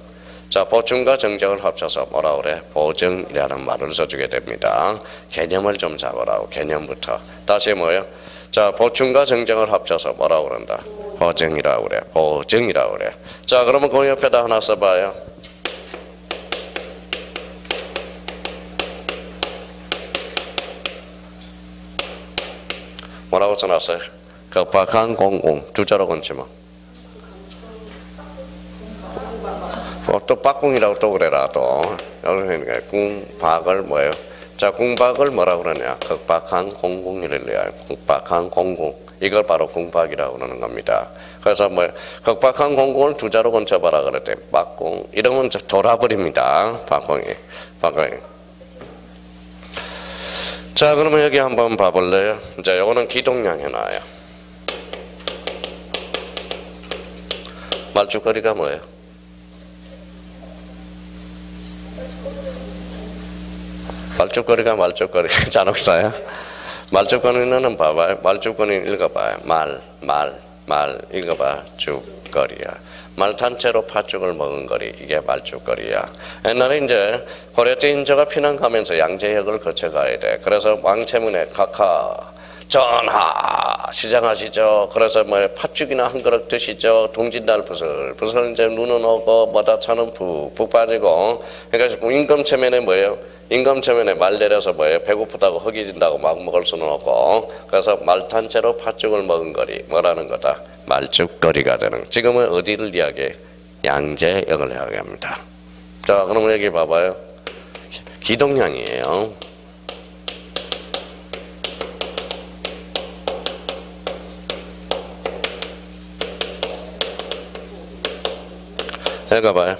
자, 보충과 정정을 합쳐서 뭐라 그래? 보정이라는 말을 써주게 됩니다. 개념을 좀 잡으라고. 개념부터. 다시 뭐예요? 자, 보충과 정정을 합쳐서 뭐라고 그런다? 보정이라고 그래. 보정이라고 그래. 자, 그러면 그 옆에다 하나 써봐요. 뭐라고 써놨어요? 급박한 공공. 주자로 건지 뭐. 또 빠꿍이라고 또 그래라 또. 그러니까 궁박을 뭐예요? 자, 궁박을 뭐라 그러냐? 급박한 공공이래요. 급박한 공공. 이걸 바로 궁박이라고 그러는 겁니다. 그래서 뭐 급박한 공공을 주자로 건쳐봐라 그랬대. 빠꿍. 이러면 돌아버립니다. 빠꿍이. 자, 그러면 여기 한번 봐볼래요? 자, 요거는 기동량 해놔요. 말죽거리가 뭐예요? 말죽거리 잔혹사야. 말죽거리는 봐봐요. 말죽거리 읽어봐요. 말 읽어봐. 죽거리야. 말 단체로 팥죽을 먹은 거리. 이게 말죽거리야. 옛날에 이제 고려 때 인조가 피난 가면서 양재역을 거쳐가야 돼. 그래서 왕채문에 각하 전하 시장하시죠. 그래서 뭐 팥죽이나 한 그릇 드시죠. 동짓날 부슬부슬 이제 눈은 오고 뭐다 차는 푹 빠지고. 그러니까 임금체면에 뭐예요? 임금체면에 말 내려서 뭐예요? 배고프다고 허기진다고 막 먹을 수는 없고. 그래서 말탄채로 팥죽을 먹은 거리. 뭐라는 거다? 말죽거리가 되는. 지금은 어디를 이야기해? 양재역을 이야기합니다. 자, 그러면 여기 봐봐요. 기동량이에요. 읽어봐요.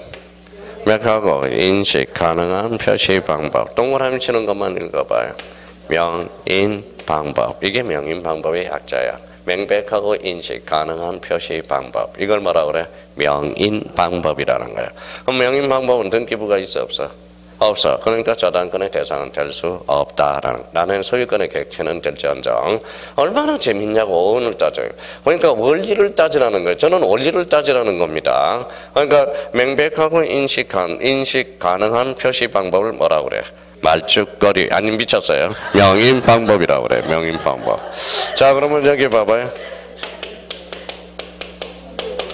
맥하고 인식 가능한 표시 방법. 동그라미 치는 것만 읽어봐요. 명인 방법. 이게 명인 방법의 약자야. 명백하고 인식 가능한 표시 방법. 이걸 뭐라 그래? 명인 방법이라는 거야. 그럼 명인 방법은 등기부가 있어 없어? 없어. 그러니까 저당권의 대상은 될 수 없다라는. 나는 소유권의 객체는 될지언정. 얼마나 재밌냐고 어원을 따져요. 그러니까 원리를 따지라는 거예요. 저는 원리를 따지라는 겁니다. 그러니까 명백하고 인식 가능한 표시 방법을 뭐라 그래? 말죽거리. 아니 미쳤어요. 명인 방법이라고 그래. 명인 방법. 자, 그러면 여기 봐봐요.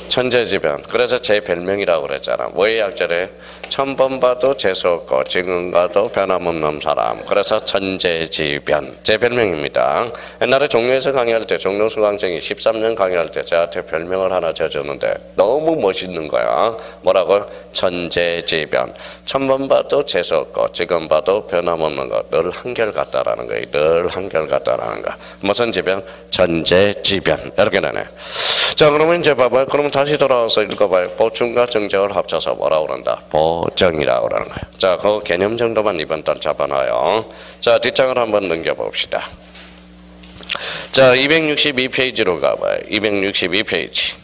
천재지변. 그래서 제 별명이라고 그랬잖아. 뭐의 약자래? 천번 봐도 재수 없고 지금 가도 변함없는 사람. 그래서 천재지변. 제 별명입니다. 옛날에 종로에서 강의할 때 종로 수강생이 13년 강의할 때 저한테 별명을 하나 지어줬는데 너무 멋있는 거야. 뭐라고? 천재지변. 천번 봐도 재수 없고 지금 봐도 변함없는 거. 늘 한결같다라는 거예요. 늘 한결같다라는 거. 무슨 지변? 천재지변. 이렇게 되네. 자, 그러면 이제 봐봐요. 그러면 다시 돌아와서 읽어봐요. 보충과 정정을 합쳐서 뭐라고 그런다? 보정이라고 그러는 거예요. 자, 그 개념 정도만 이번 달 잡아놔요. 자, 뒷장을 한번 넘겨봅시다. 자, 262페이지로 가봐요. 262페이지.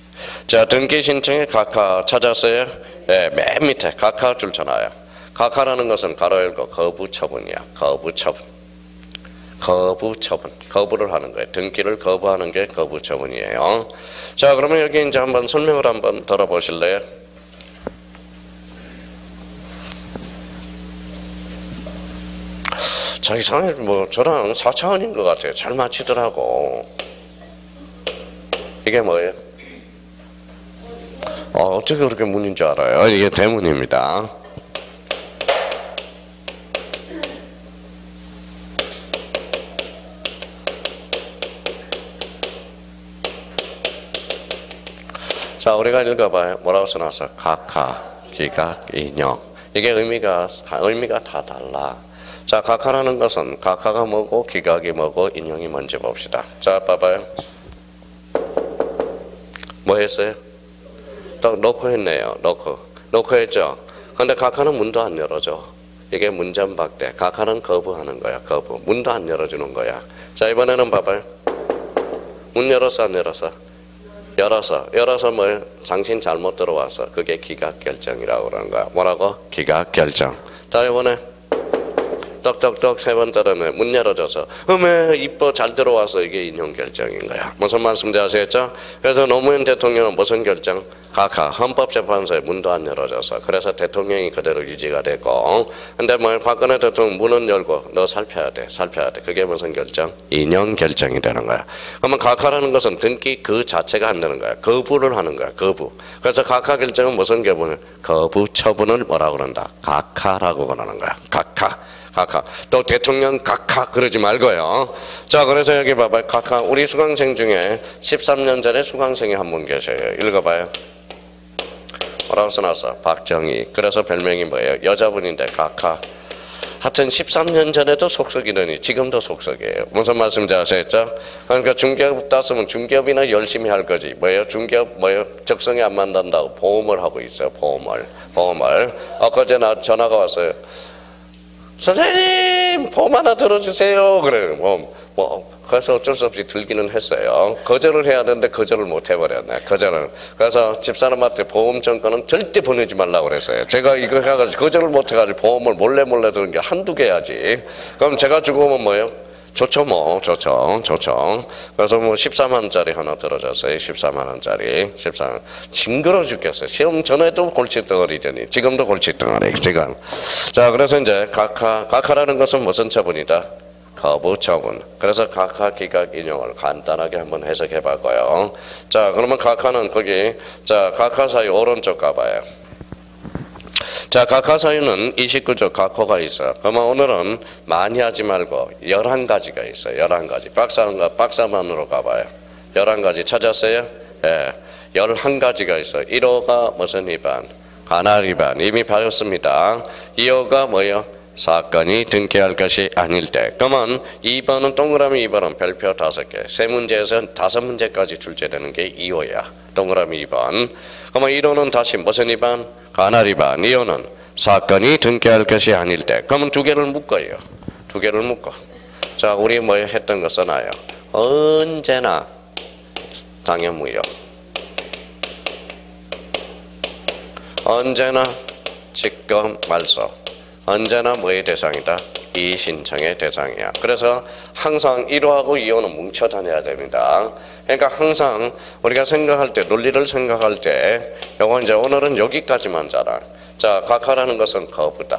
자, 등기 신청에 각하 찾았어요? 네, 맨 밑에 각하 줄 쳐놔요. 각하라는 것은 가로 열고 거부 처분이야. 거부 처분. 거부를 하는 거예요. 등기를 거부하는 게 거부 처분이에요. 자, 그러면 여기 이제 한번 설명을 한번 들어보실래요? 자, 이상하게 뭐 저랑 4차원인 것 같아요. 잘 맞히더라고. 이게 뭐예요? 어떻게 그렇게 문인 줄 알아요? 이게 대문입니다. 자, 우리가 읽어봐요. 뭐라고 써놨어? 각하, 기각, 인용. 이게 의미가 다 달라. 자, 각하라는 것은 각하가 뭐고 기각이 뭐고 인용이 뭔지 봅시다. 자, 봐봐요. 뭐 했어요? 딱 놓고 했네요. 놓고 했죠. 근데 각하는 문도 안 열어줘. 이게 문전박대. 각하는 거부하는 거야. 거부. 문도 안 열어주는 거야. 자, 이번에는 봐봐요. 문 열었어, 안 열었어? 열어서 뭐 당신 잘못 들어왔어. 그게 기각결정이라고 그러는 거야. 뭐라고? 기각결정. 자, 이번에 떡떡떡 세 번 때려내. 문 열어줘서 어메 이뻐 잘 들어와서. 이게 인용결정인 거야. 무슨 말씀인지 아시겠죠? 그래서 노무현 대통령은 무슨 결정? 각하 헌법재판소에 문도 안 열어줘서. 그래서 대통령이 그대로 유지가 되고. 근데 뭐 박근혜 대통령 문은 열고 너 살펴야 돼. 그게 무슨 결정? 인용결정이 되는 거야. 그러면 각하라는 것은 등기 그 자체가 안 되는 거야. 거부를 하는 거야. 거부. 그래서 각하 결정은 무슨 결부는? 거부 처분을 뭐라고 그런다? 각하라고 그러는 거야. 각하. 또 대통령 각하 그러지 말고요. 자, 그래서 여기 봐봐요. 각하. 우리 수강생 중에 13년 전에 수강생이 한 분 계셔요. 읽어봐요. 뭐라고 써놨어? 박정희. 그래서 별명이 뭐예요? 여자분인데 각하. 하여튼 13년 전에도 속썩이더니 지금도 속썩이에요. 무슨 말씀인지 아시겠죠? 그러니까 중개업 땄으면 중개업이나 열심히 할 거지. 뭐예요? 중개업 뭐예요? 적성에 안 맞는다고 보험을 하고 있어요. 보험을. 엊그제 나 전화가 왔어요. 선생님 보험 하나 들어주세요. 그래요. 그래서 어쩔 수 없이 들기는 했어요. 거절을 해야 되는데 거절을 못 해버렸네. 그래서 집사람한테 보험 정권은 절대 보내지 말라고 그랬어요. 제가 이거 해가지고 거절을 못 해가지고 보험을 몰래 드는 게 한두 개야지. 그럼 제가 죽으면 뭐예요? 좋죠. 그래서 14만원짜리 하나 들어줬어요. 14만원짜리. 징그러 죽겠어요. 시험 전에도 골칫덩어리더니 지금도 골칫덩어리. 지금. 자, 그래서 이제 각하라는 것은 무슨 처분이다? 거부 처분. 그래서 각하 기각 인용을 간단하게 한번 해석해 봤고요. 자, 그러면 각하는 거기, 자, 각하 사유 오른쪽 가봐요. 자, 각하 사유는 29조 각호가 있어요. 그러면 오늘은 많이 하지 말고 11가지가 있어요. 11가지. 박사만으로 가봐요. 11가지 찾았어요? 예. 11가지가 있어요. 1호가 무슨 위반? 관할 위반. 이미 배웠습니다. 2호가 뭐예요? 사건이 등기할 것이 아닐 때. 그러면 2번은 동그라미 2번은 별표 5개. 세 문제에서 5문제까지 출제되는 게 2호야. 동그라미 2번. 그러면 1호는 다시 무슨 위반? 관할 위반. 2호는 사건이 등기할 것이 아닐 때. 그러면 두 개를 묶어요. 두 개를 묶어. 자, 우리 뭐 했던 거 써놔요. 언제나 당연무효. 언제나 직권 말소. 언제나 뭐의 대상이다? 이의신청의 대상이야. 그래서 항상 1호하고 2호는 뭉쳐 다녀야 됩니다. 그러니까 항상 우리가 생각할 때, 논리를 생각할 때, 요거 이제 오늘은 여기까지만 자라. 자, 각하라는 것은 거부다.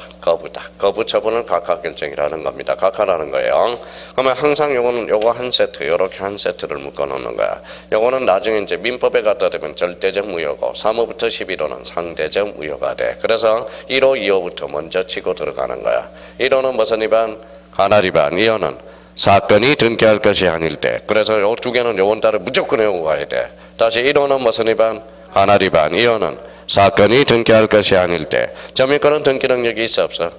거부 처분을 각하 결정이라는 겁니다. 각하라는 거예요. 그러면 항상 요거 한 세트, 요렇게 한 세트를 묶어 놓는 거야. 요거는 나중에 이제 민법에 갖다 대면 절대적 무효고, 3호부터 11호는 상대적 무효가 돼. 그래서 1호, 2호부터 먼저 치고 들어가는 거야. 1호는 무슨 위반? 관할 위반. 2호는 사건이 등기할 것이 아닐 때. 그래서 요 두 개는 요번 달에 무조건 외우고 가야 돼. 다시 1호는 무슨 위반? 관할 위반. 2호는 사건이 등기할 것이 아닐 때. 점유권은 등기 능력이 있어 없어?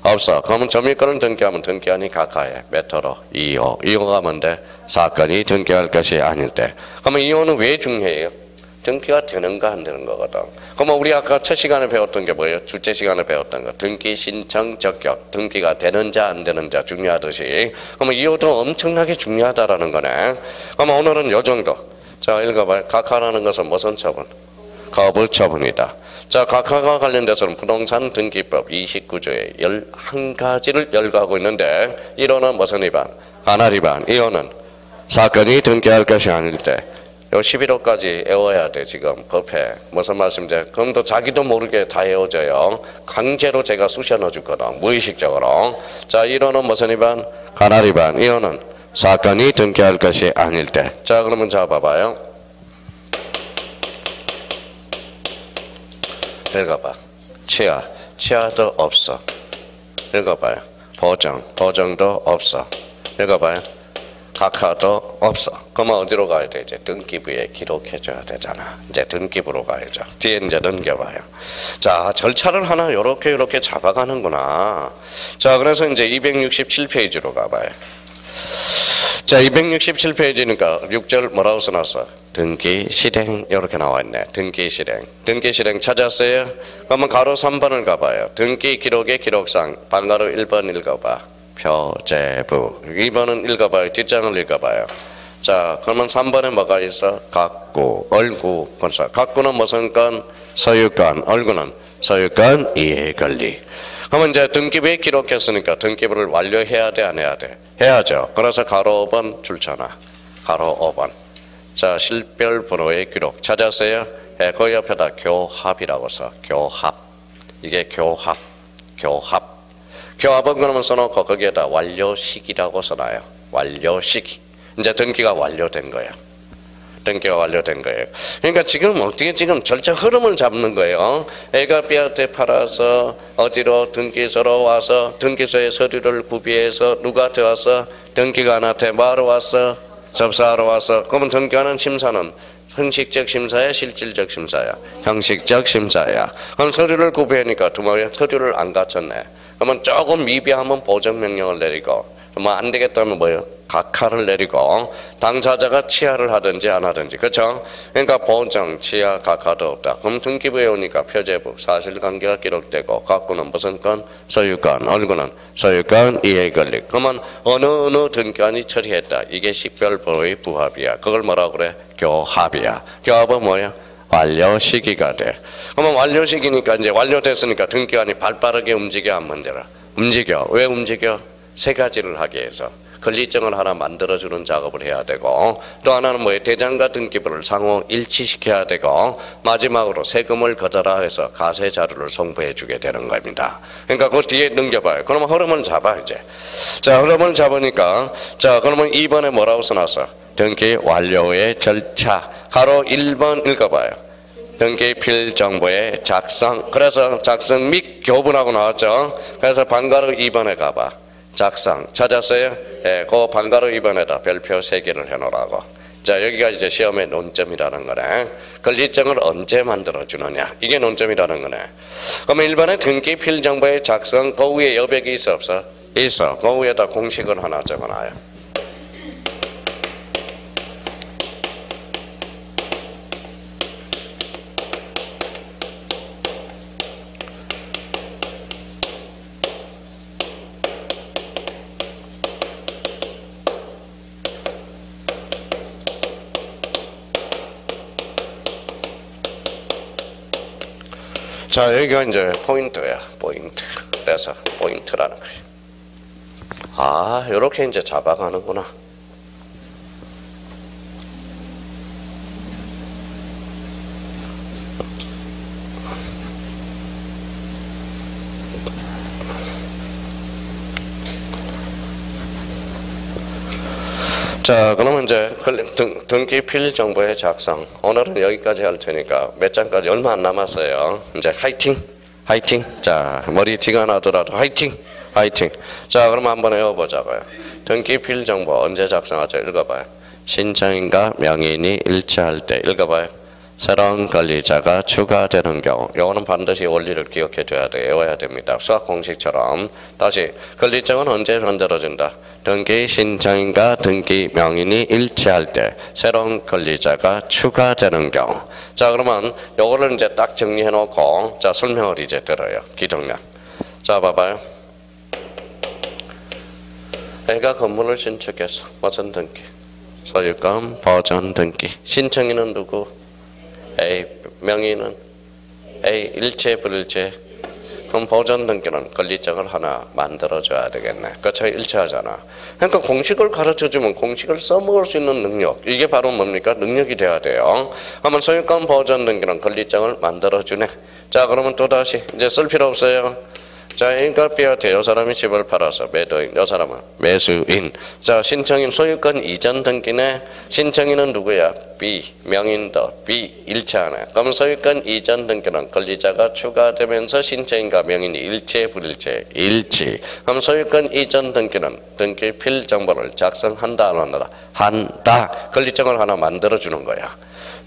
없어. 그러면 점유권을 등기하면 등기하니 각하해. 몇 호로? 2호. 2호가 뭔데? 사건이 등기할 것이 아닐 때. 그러면 2호는 왜 중요해요? 등기가 되는가 안 되는 거거든. 그러면 우리 아까 첫 시간에 배웠던 게 뭐예요? 둘째 시간에 배웠던 거. 등기 신청 적격. 등기가 되는자 안 되는자 중요하듯이. 그러면 2호도 엄청나게 중요하다라는 거네. 그러면 오늘은 요 정도. 자, 읽어봐요. 각하라는 것은 무슨 처분? 거부 처분이다. 자, 각하가 관련돼서는 부동산 등기법 29조에 11가지를 열거하고 있는데 1호는 무슨 위반? 관할 위반. 2호는 사건이 등기할 것이 아닐 때. 요 11호까지 외워야 돼. 지금 급해. 무슨 말씀인지. 그럼 또 자기도 모르게 다 외워져요. 강제로 제가 쑤셔 넣어주거든. 무의식적으로. 자, 1호는 무슨 위반? 관할 위반. 2호는 사건이 등기할 것이 아닐 때. 자, 그러면 자 봐봐요. 읽어봐. 치아도 없어. 읽어봐요. 보정도 없어. 읽어봐요. 각하도 없어. 그러면 어디로 가야 돼? 이제 등기부에 기록해줘야 되잖아. 이제 등기부로 가야죠. 뒤에 이제 넘겨봐요. 자, 절차를 하나 요렇게 잡아가는구나. 자, 그래서 이제 267페이지로 가봐요. 자, 267페이지니까 6절 뭐라고 써놨어? 등기 실행 이렇게 나와 있네. 등기 실행 찾았어요? 그러면 가로 3번을 가봐요. 등기 기록의 기록상 방가로 1번 읽어봐. 표제부. 2번은 읽어봐요. 뒷장을 읽어봐요. 자, 그러면 3번에 뭐가 있어? 각구, 얼구, 권사. 각구는 무슨 건? 소유권. 얼구는 소유권 이해관리. 그러면 이제 등기부에 기록했으니까 등기부를 완료해야 돼, 안 해야 돼? 해야죠. 그래서 가로 5번 줄잖아. 가로 5번. 자, 실별 번호의 기록 찾았어요? 예, 그 옆에다 교합이라고 써. 교합. 이게 교합. 교합은 그러면 써놓고 거기에다 완료시기라고 써놔요. 완료시기. 이제 등기가 완료된 거야. 등기가 완료된 거예요. 그러니까 지금 어떻게 지금 절차 흐름을 잡는 거예요. A가 B한테 팔아서 어디로 등기소로 와서 등기소에 서류를 구비해서 누가 들어왔어? 등기관한테 뭐하러 왔어? 접수하러 와서. 그러면 등기하는 심사는 형식적 심사야, 실질적 심사야? 형식적 심사야. 그럼 서류를 구비하니까 서류를 안 갖췄네. 그러면 조금 미비하면 보정명령을 내리고, 뭐 안 되겠다면 뭐예요? 각하를 내리고 당사자가 취하를 하든지 안 하든지. 그렇죠? 그러니까 보정, 취하, 각하도 없다. 그럼 등기부에 오니까 표제부, 사실관계가 기록되고 각구는 무슨 건? 소유권, 얼구는 소유권 이해권리. 그러면 어느 등기관이 처리했다. 이게 식별번호의 부합이야. 그걸 뭐라고 그래? 교합이야. 교합은 뭐야? 완료 시기가 돼. 그러면 완료 시기니까 이제 완료됐으니까 등기관이 발빠르게 움직여 안 만들어? 움직여. 왜 움직여? 세 가지를 하기 위해서. 권리증을 하나 만들어주는 작업을 해야 되고, 또 하나는 뭐예요? 대장과 등기부를 상호 일치시켜야 되고, 마지막으로 세금을 거둬라 해서 가세 자료를 송부해 주게 되는 겁니다. 그러니까 그 뒤에 넘겨봐요. 그러면 흐름을 잡아 이제. 자, 흐름을 잡으니까, 자, 그러면 2번에 뭐라고 써놨어? 등기 완료의 절차. 가로 1번 읽어봐요. 등기 필정보의 작성. 그래서 작성 및 교부라고 나왔죠. 그래서 방가로 2번에 가봐. 작성 찾았어요? 예, 그 방가로 2번에다 별표 3개를 해놓으라고. 자, 여기가 이제 시험의 논점이라는 거네. 권리증을 언제 만들어주느냐, 이게 논점이라는 거네. 그러면 1번에 등기 필정보의 작성, 그 위에 여백이 있어 없어? 있어. 그 위에다 공식을 하나 적어놔요. 자, 여기가 이제 포인트야. 포인트. 그래서 포인트라는 거지. 아, 이렇게 이제 잡아가는구나. 자, 그러면 이제 등기필 정보의 작성. 오늘은 여기까지 할 테니까 몇 장까지 얼마 안 남았어요. 이제 화이팅. 자, 머리 지가 나더라도 화이팅. 자, 그럼 한번 외워보자고요. 등기필 정보 언제 작성하죠? 읽어봐요. 신청인과 명인이 일치할 때. 읽어봐요. 새로운 권리자가 추가되는 경우. 요거는 반드시 원리를 기억해 줘야 돼. 외워야 됩니다. 수학 공식처럼. 다시, 권리증은 언제 만들어진다? 등기 신청인과 등기 명인이 일치할 때 새로운 권리자가 추가되는 경우. 자, 그러면 요거를 이제 딱 정리해 놓고, 자, 설명을 이제 들어요. 기록량. 자, 봐봐요. 애가 건물을 신축했어. 무슨 등기? 소유권 보전 등기. 신청인은 누구? A. 명의는 A. 일체 불일체. 그럼 보전 등기는 권리증을 하나 만들어줘야 되겠네. 그쵸? 일체하잖아. 그러니까 공식을 가르쳐주면 공식을 써먹을 수 있는 능력, 이게 바로 뭡니까? 능력이 돼야 돼요. 그러면 소유권 보전 등기는 권리증을 만들어주네. 자, 그러면 또다시 이제 쓸 필요 없어요. 자, A가 B한테 요 사람이 집을 팔아서 매도인, 요 사람은 매수인. 자, 신청인 소유권 이전 등기네. 신청인은 누구야? B. 명인도 B. 일체하네. 그럼 소유권 이전 등기는 권리자가 추가되면서 신청인과 명인이 일체 불일체? 일치. 그럼 소유권 이전 등기는 등기 필정보를 작성한다 안 한다? 한다. 권리증을 하나 만들어주는 거야.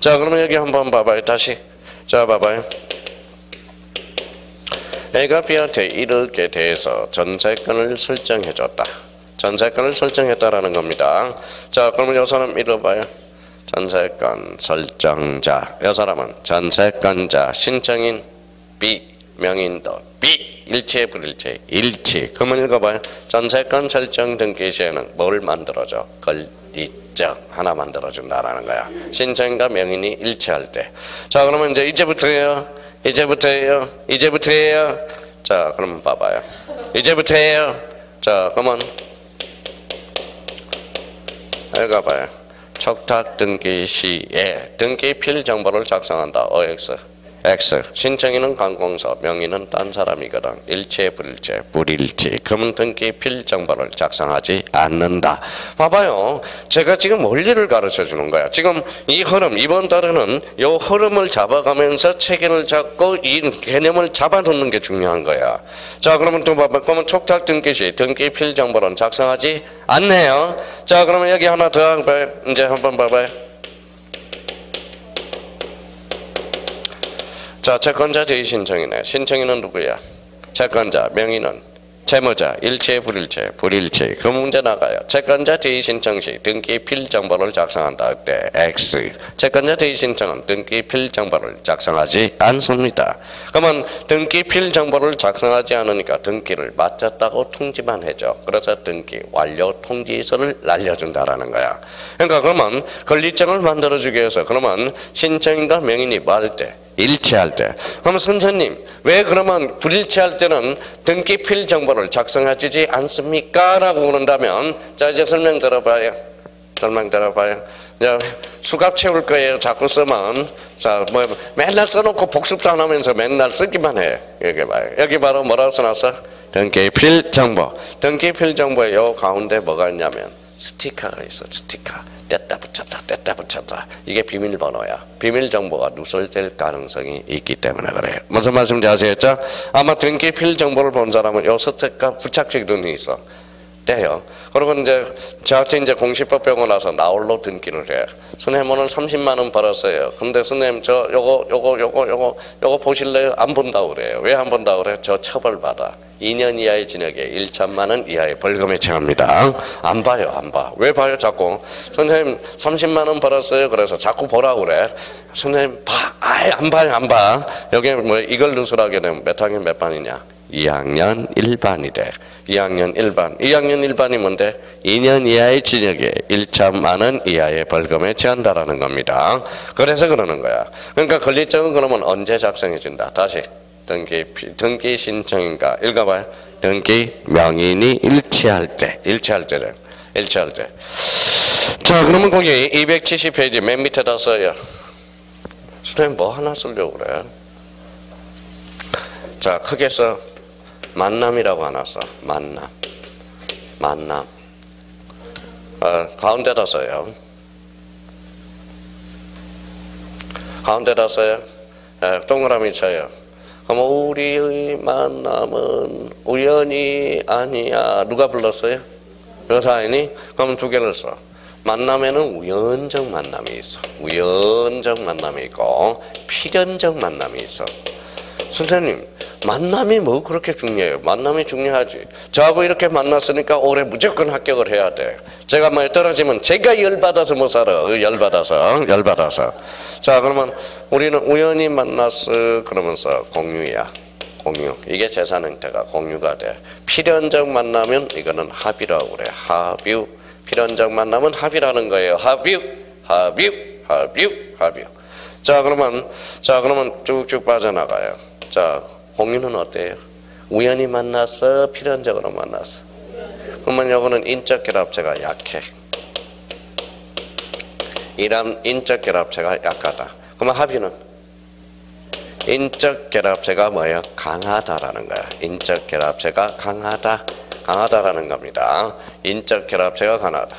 자, 그러면 여기 한번 봐봐요. 다시. 자, 봐봐요. A가 B한테 이렇게 대해서 전세권을 설정해줬다. 전세권을 설정했다라는 겁니다. 자, 그러면 이 사람 읽어봐요. 전세권 설정자. 이 사람은 전세권자, 신청인 B, 명인도 B. 일체 불일체 일치. 그러면 읽어봐요. 전세권 설정 등기 시에는 뭘 만들어줘? 권리증 하나 만들어준다라는 거야. 신청인과 명인이 일치할 때. 자, 그러면 이제 이제부터예요. 자, 그럼 봐봐요. 이제부터예요. 자, 그러면 읽어봐요. 촉탁 등기 시에 등기필 정보를 작성한다. OX. X. 신청인은 관공서, 명의는 딴 사람이거든. 일체, 불일체, 불일치. 그러면 등기필 정보를 작성하지 않는다. 봐봐요. 제가 지금 원리를 가르쳐 주는 거야. 지금 이 흐름, 이번 달에는 이 흐름을 잡아가면서 체계를 잡고 이 개념을 잡아놓는 게 중요한 거야. 자, 그러면 또 봐봐. 그러면 촉탁 등기 시 등기필 정보는 작성하지 않네요. 자, 그러면 여기 하나 더 봐봐요. 이제 한번 봐봐요. 자, 채권자 제2신청이네. 신청인은 누구야? 채권자, 명의는 채무자, 일체, 불일체, 불일치. 그 문제 나가요. 채권자 제2신청 시 등기필 정보를 작성한다. 그때 X. 채권자 제2신청은 등기필 정보를 작성하지 않습니다. 그러면 등기필 정보를 작성하지 않으니까 등기를 마쳤다고 통지만 해줘. 그래서 등기 완료 통지서를 날려준다라는 거야. 그러니까 그러면 권리증을 만들어주기 위해서 그러면 신청인과 명인이 뭐 할 때? 일치할 때. 그럼 선생님, 왜 그러면 불일치할 때는 등기필 정보를 작성해주지 않습니까? 라고 그런다면, 자, 이제 설명 들어봐요. 자, 수갑 채울 거예요. 자꾸 쓰면. 자, 뭐, 맨날 써놓고 복습도 안 하면서 맨날 쓰기만 해. 여기 봐요. 여기 바로 뭐라고 써놨어? 등기필 정보. 등기필 정보에 요 가운데 뭐가 있냐면, 스티커가 있어, 스티커. 뗐다 붙였다. 이게 비밀번호야. 비밀정보가 누설될 가능성이 있기 때문에 그래요. 무슨 말씀인지 아시겠죠? 아마 등기필 정보를 본 사람은 요 스티커 부착식 등이 있어. 떼요. 그리고 이제 저한테 이제 공시법 배우고 나서 나홀로 등기를 해. 선생님 오늘 30만 원 벌었어요. 근데 선생님 저 요거 보실래요? 안 본다고 그래요. 왜 안 본다고 그래? 저 처벌받아. 2년 이하의 징역에 1천만 원 이하의 벌금에 처합니다. 안 봐요, 안 봐. 왜 봐요, 자꾸? 선생님 30만 원 벌었어요. 그래서 자꾸 보라고 그래. 선생님 봐. 아예 안 봐요, 안 봐. 여기 뭐 이걸 누설하게 되면 몇 학년 몇 반이냐? 2학년 1반이 돼. 2학년 1반. 2학년 1반이 뭔데? 2년 이하의 징역에 1천만 원 이하의 벌금에 처한다라는 겁니다. 그래서 그러는 거야. 그러니까 권리증은 그러면 언제 작성해준다? 다시. 등기 신청인가? 읽어봐요. 등기 명인이 일치할 때. 일치할 때. 자, 그러면 거기 270페이지 맨 밑에다 써요. 선생님 뭐 하나 쓰려고 그래? 자, 크게 써. 만남이라고 하나 써. 만남. 가운데다 써요. 가운데다 써요. 동그라미 쳐요. 그럼 우리의 만남은 우연이 아니야. 누가 불렀어요? 여사인이? 그럼 두 개를 써. 만남에는 우연적 만남이 있어. 우연적 만남이 있고 필연적 만남이 있어. 선생님, 만남이 뭐 그렇게 중요해요? 만남이 중요하지. 저하고 이렇게 만났으니까 올해 무조건 합격을 해야 돼. 제가 뭐 떨어지면 제가 열받아서 못 살아. 열받아서. 자, 그러면 우리는 우연히 만났어. 그러면서 공유야. 공유. 이게 재산 형태가 공유가 돼. 필연적 만나면 이거는 합의라고 그래. 합의. 필연적 만남은 합의라는 거예요. 합의. 자, 그러면 쭉쭉 빠져나가요. 자, 공유는 어때요? 우연히 만났어? 필연적으로 만났어? 그러면 요거는 인적 결합체가 약해. 이런 인적 결합체가 약하다. 그러면 합의는? 인적 결합체가 뭐예요? 강하다라는 거야. 인적 결합체가 강하다라는 겁니다. 인적 결합체가 강하다.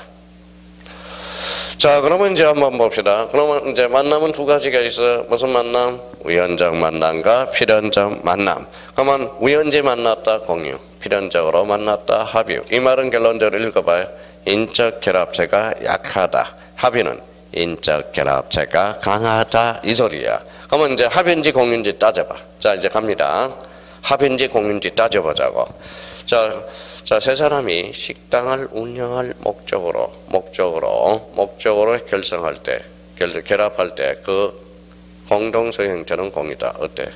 자, 그러면 이제 한번 봅시다. 그러면 이제 만남은 두 가지가 있어요. 무슨 만남? 우연적 만남과 필연적 만남. 그러면 우연히 만났다 공유, 필연적으로 만났다 합의. 이 말은 결론적으로 읽어봐요. 인적 결합체가 약하다. 합의는 인적 결합체가 강하다 이 소리야. 그러면 이제 합의인지 공유인지 따져봐. 자, 이제 갑니다. 합의인지 공유인지 따져보자고. 자, 세 사람이 식당을 운영할 목적으로 결성할 때 결합할 때 그 공동소유 형태는 공이다. 어때?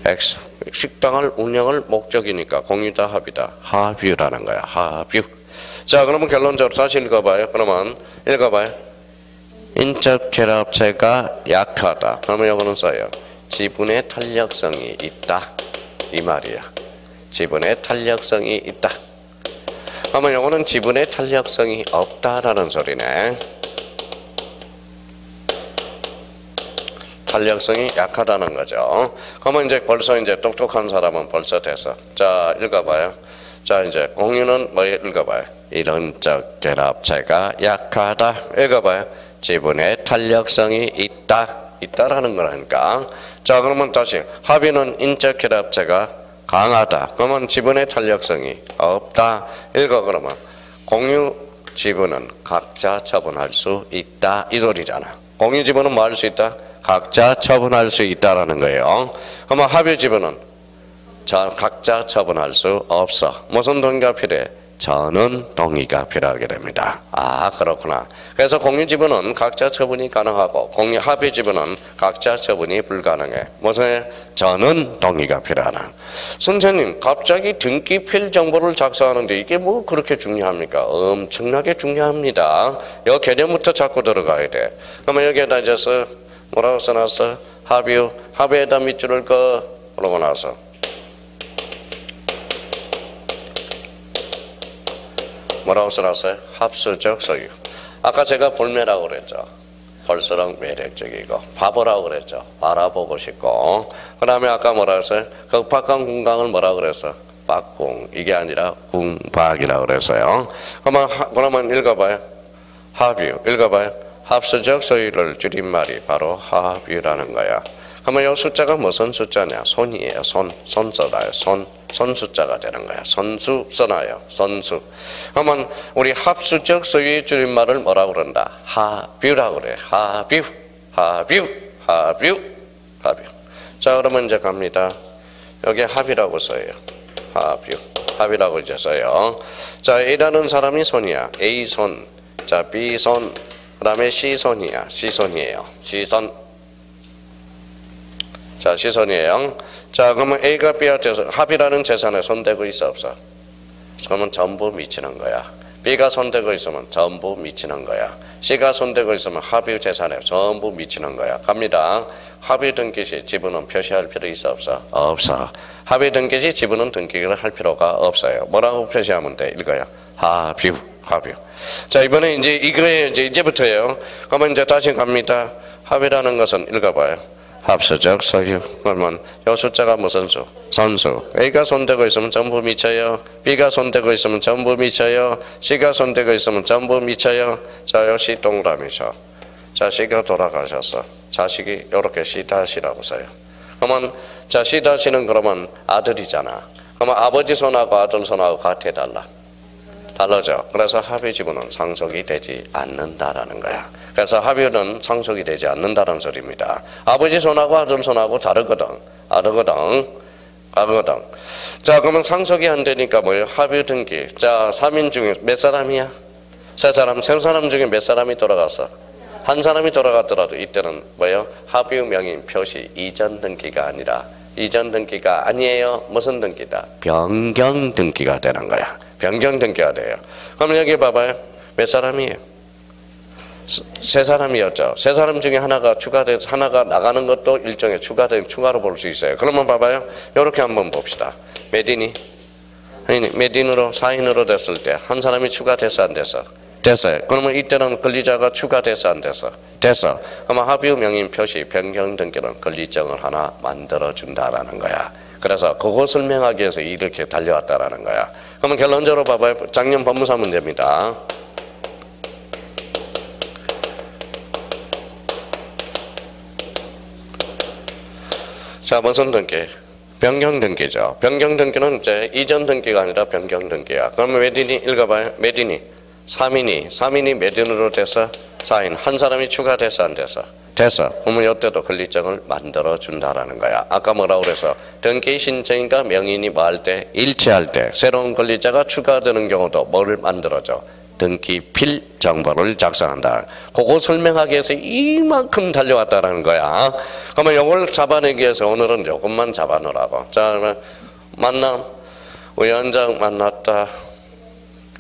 X. 식당을 운영할 목적이니까 공이다, 합이다. 합유라는 거야. 합유. 자, 그러면 결론적으로 다시 읽어봐요. 그러면 읽어봐요. 인적 결합체가 약하다. 그러면 이거는 써요. 지분의 탄력성이 있다. 이 말이야. 지분의 탄력성이 있다. 그러면 이거는 지분의 탄력성이 없다라는 소리네. 탄력성이 약하다는 거죠. 그러면 이제 벌써 이제 똑똑한 사람은 벌써 됐어. 자, 읽어봐요. 자, 이제 공유는 뭐 읽어봐요. 이론적 결합체가 약하다. 읽어봐요. 지분의 탄력성이 있다라는 거라니까. 자, 그러면 다시 합의는 인적 결합체가 강하다. 그러면 지분의 탄력성이 없다. 읽어. 그러면 공유 지분은 각자 처분할 수 있다. 이 소리잖아. 공유 지분은 뭐 할 수 있다? 각자 처분할 수 있다라는 거예요. 그러면 합의 지분은 각자 처분할 수 없어. 무슨 동의가 필요해? 전원 동의가 필요하게 됩니다. 아, 그렇구나. 그래서 공유 지분은 각자 처분이 가능하고 합의 지분은 각자 처분이 불가능해. 무슨 전원 동의가 필요하나? 선생님, 갑자기 등기필 정보를 작성하는데 이게 뭐 그렇게 중요합니까? 엄청나게 중요합니다. 이 개념부터 자꾸 들어가야 돼. 그러면 여기에다 이제 뭐라고 써놨어? 합의에다 밑줄을 그러고 나서 뭐라고 써놨어요? 합수적 소유. 아까 제가 볼매라고 그랬죠. 볼수록 매력적이고 바보라고 그랬죠. 바라보고 싶고. 그 다음에 아까 뭐라고 했어요? 극박한 궁강을 뭐라고 그랬어? 박궁. 이게 아니라 궁박이라고 그랬어요. 그러면 읽어봐요. 합유. 읽어봐요. 합수적 소유를 줄임말이 바로 합유라는 거야. 그러면 이 숫자가 무슨 숫자냐? 손이에요. 손 써놔요. 손 숫자가 되는 거야. 선수 써놔요. 선수. 그러면 우리 합수적 소유의 줄임말을 뭐라고 그런다? 합유라고 그래. 합유. 자, 그러면 이제 갑니다. 여기 합이라고 써요. 합이라고 이제 써요. 자, A라는 사람이 손이야. A 손. 자, B 손. 그 다음에 C 손이야. C손이에요. C손. 자, C손이에요. 자, 그러면 A가 B한테 합이라는 재산에 손대고 있어, 없어? 그러면 전부 미치는 거야. B가 손대고 있으면 전부 미치는 거야. C가 손대고 있으면 합의 재산에 전부 미치는 거야. 갑니다. 합의 등기시 지분은 표시할 필요 있어, 없어? 없어. 합의 등기시 지분은 등기를 할 필요가 없어요. 뭐라고 표시하면 돼? 읽어요. 합유. 자, 이번에 이거에 이제부터예요. 그러면 이제 다시 갑니다. 합의라는 것은 읽어봐요. 합수적 소유. 그러면 이 숫자가 무슨 수? 선수. A가 손대고 있으면 전부 미쳐요. B가 손대고 있으면 전부 미쳐요. C가 손대고 있으면 전부 미쳐요. 자, 역시 동그라미죠. 자, C가 돌아가셨어. 자식이 이렇게 C-라고 써요. 그러면 자, C-는 그러면 아들이잖아. 그러면 아버지 손하고 아들 손하고 같아, 달라? 달라져. 그래서 합의 지분은 상속이 되지 않는다라는 거야. 그래서 합의는 상속이 되지 않는다는 소리입니다. 아버지 손하고 아들 손하고 다르거든. 자, 그러면 상속이 안 되니까 뭐예요? 합의 등기. 자, 3인 중에 몇 사람이야? 세 사람 중에 몇 사람이 돌아갔어? 한 사람이 돌아갔더라도 이때는 뭐예요? 합의 명의 표시 이전 등기가 아니라 이전 등기가 아니에요. 무슨 등기다? 변경 등기가 되는 거야. 변경 등기가 돼요. 그럼 여기 봐봐요. 몇 사람이에요? 세 사람이었죠. 세 사람 중에 하나가 추가돼서 하나가 나가는 것도 일종의 추가로 볼 수 있어요. 그러면 봐봐요. 이렇게 한번 봅시다. 몇인이? 몇인으로 4인으로 됐을 때 한 사람이 추가돼서 안 됐어? 됐어요. 그러면 이때는 권리자가 추가돼서 안 됐어? 됐어. 그러면 합의 명의 표시 변경 등기는 권리증을 하나 만들어 준다라는 거야. 그래서 그거 설명하기 위해서 이렇게 달려왔다라는 거야. 그러면 결론적으로 봐봐요. 작년 법무사 문제입니다. 자, 무슨 등기? 변경 등기죠. 변경 등기는 이제 이전 등기가 아니라 변경 등기야. 그러면 몇인이 읽어봐요. 몇인이? 3인이 몇인으로 돼서 4인. 한 사람이 추가돼서 안 돼서? 됐어. 그러면 이때도 권리증을 만들어 준다라는 거야. 아까 뭐라고 그래서 등기 신청인과 명인이 뭐 할 때? 일치할 때 새로운 권리자가 추가되는 경우도 뭐를 만들어줘? 등기 필정보를 작성한다. 그거 설명하기 위해서 이만큼 달려왔다라는 거야. 그러면 이걸 잡아내기 위해서 오늘은 이것만 잡아놓으라고. 자, 만남, 우연적 만났다,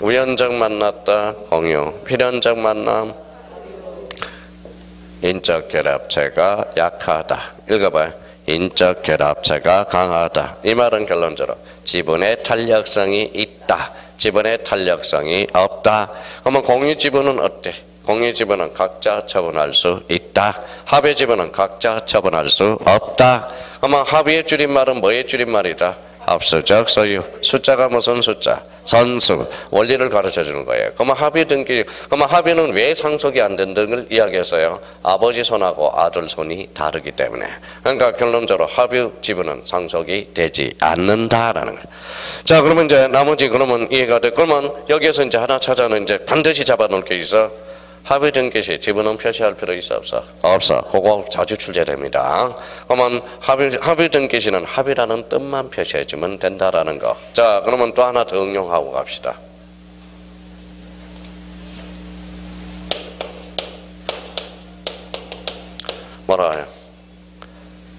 우연적 만났다, 공유, 필연적 만남, 인적 결합체가 약하다. 읽어봐요. 인적 결합체가 강하다. 이 말은 결론적으로 지분의 탄력성이 있다. 지분의 탄력성이 없다. 그러면 공유 지분은 어때? 공유 지분은 각자 처분할 수 있다. 합의 지분은 각자 처분할 수 없다. 그러면 합의의 줄임말은 뭐의 줄임말이다? 합수적 소유. 숫자가 무슨 숫자? 선수. 원리를 가르쳐 주는 거예요. 그러면 합의 등기, 그러면 합의는 왜 상속이 안 된다는 걸 이야기했어요. 아버지 손하고 아들 손이 다르기 때문에. 그러니까 결론적으로 합의 지분은 상속이 되지 않는다라는 거예요. 자, 그러면 이제 나머지 그러면 이해가 돼. 그러면 여기에서 이제 하나 찾아는 이제 반드시 잡아놓을 게 있어. 합의 등기 시 지분은 표시할 필요 있어 없어? 없어. 그거 자주 출제됩니다. 그러면 합의 등기 시는 합의라는 뜻만 표시해주면 된다라는 거. 자, 그러면 또 하나 더 응용하고 갑시다.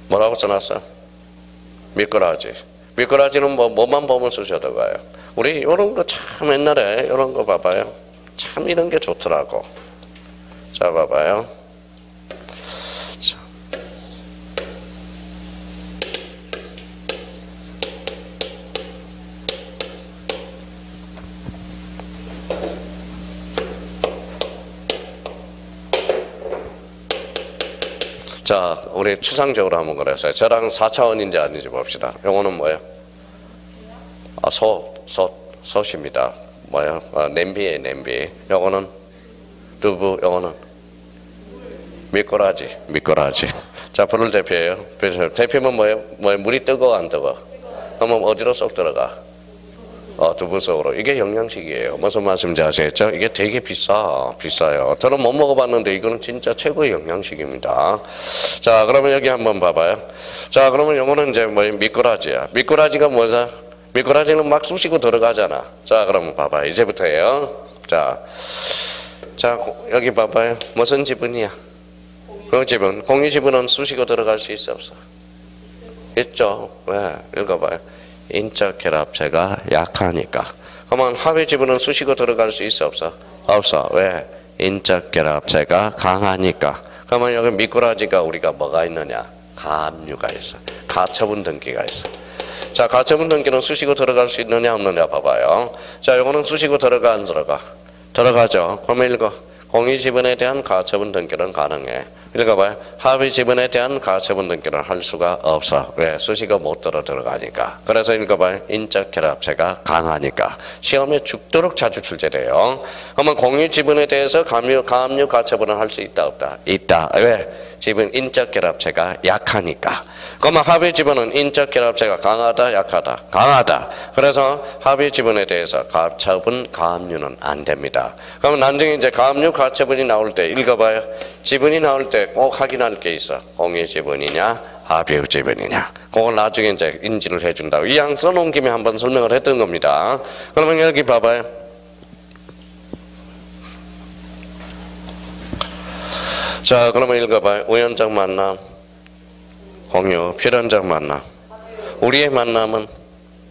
뭐라고 써놨어? 미꾸라지. 미꾸라지는 뭐만 보면 쓰셔도 가요. 우리 이런 거 참 옛날에 이런 거 봐봐요. 참 이런 게 좋더라고. 자, 봐봐요. 자. 자, 우리 추상적으로 한번 그랬어요. 저랑 4차원인지 아닌지 봅시다. 요거는 뭐예요? 솥입니다. 뭐예요? 냄비에 냄비. 요거는 두부, 요거는 미꾸라지. 자, 불을 대표해요. 대표면 뭐예요? 물이 뜨거워 안 뜨거워? 그러면 어디로 쏙 들어가? 두부 속으로. 이게 영양식이에요. 무슨 말씀인지 아시겠죠? 이게 되게 비싸요. 저는 못 먹어봤는데 이거는 진짜 최고의 영양식입니다. 자, 그러면 여기 한번 봐봐요. 자, 그러면 요거는 이제 미꾸라지야. 미꾸라지가 뭐냐? 미꾸라지는 막 쑤시고 들어가잖아. 자, 그러면 봐봐요. 이제부터예요. 자, 여기 봐봐요. 무슨 지분이야? 그 지분. 공유 지분은 쑤시고 들어갈 수 있어 없어? 있죠. 왜? 읽어봐요. 인적 결합체가 약하니까. 그러면 합의 지분은 쑤시고 들어갈 수 있어 없어? 없어. 왜? 인적 결합체가 강하니까. 그러면 여기 미꾸라지가 우리가 뭐가 있느냐? 가압류가 있어. 가처분 등기가 있어. 자, 가처분 등기는 쑤시고 들어갈 수 있느냐 없느냐 봐봐요. 자, 요거는 쑤시고 들어가 안 들어가? 들어가죠. 그러면 읽어. 공유 지분에 대한 가처분 등기는 가능해. 읽어봐요. 합의 지분에 대한 가처분 등기는 할 수가 없어. 왜? 수식어 못 들어가니까. 그래서 읽어봐요. 인적 결합체가 강하니까. 시험에 죽도록 자주 출제돼요. 그러면 공유 지분에 대해서 가압류 가처분을 할 수 있다 없다? 있다. 왜? 지분 인적 결합체가 약하니까. 그러면 합의 지분은 인적 결합체가 강하다 약하다? 강하다. 그래서 합의 지분에 대해서 가처분 가압류는 안 됩니다. 그러면 나중에 이제 가압류 가처분이 나올 때 읽어봐요. 지분이 나올 때 꼭 확인할 게 있어. 공유 지분이냐 합의 지분이냐. 그걸 나중에 이제 인지를 해준다고. 이 양 써놓은 김에 한번 설명을 했던 겁니다. 그러면 여기 봐봐요. 자, 그러면 읽어봐요. 우연적 만남, 공유, 필연적 만남. 우리의 만남은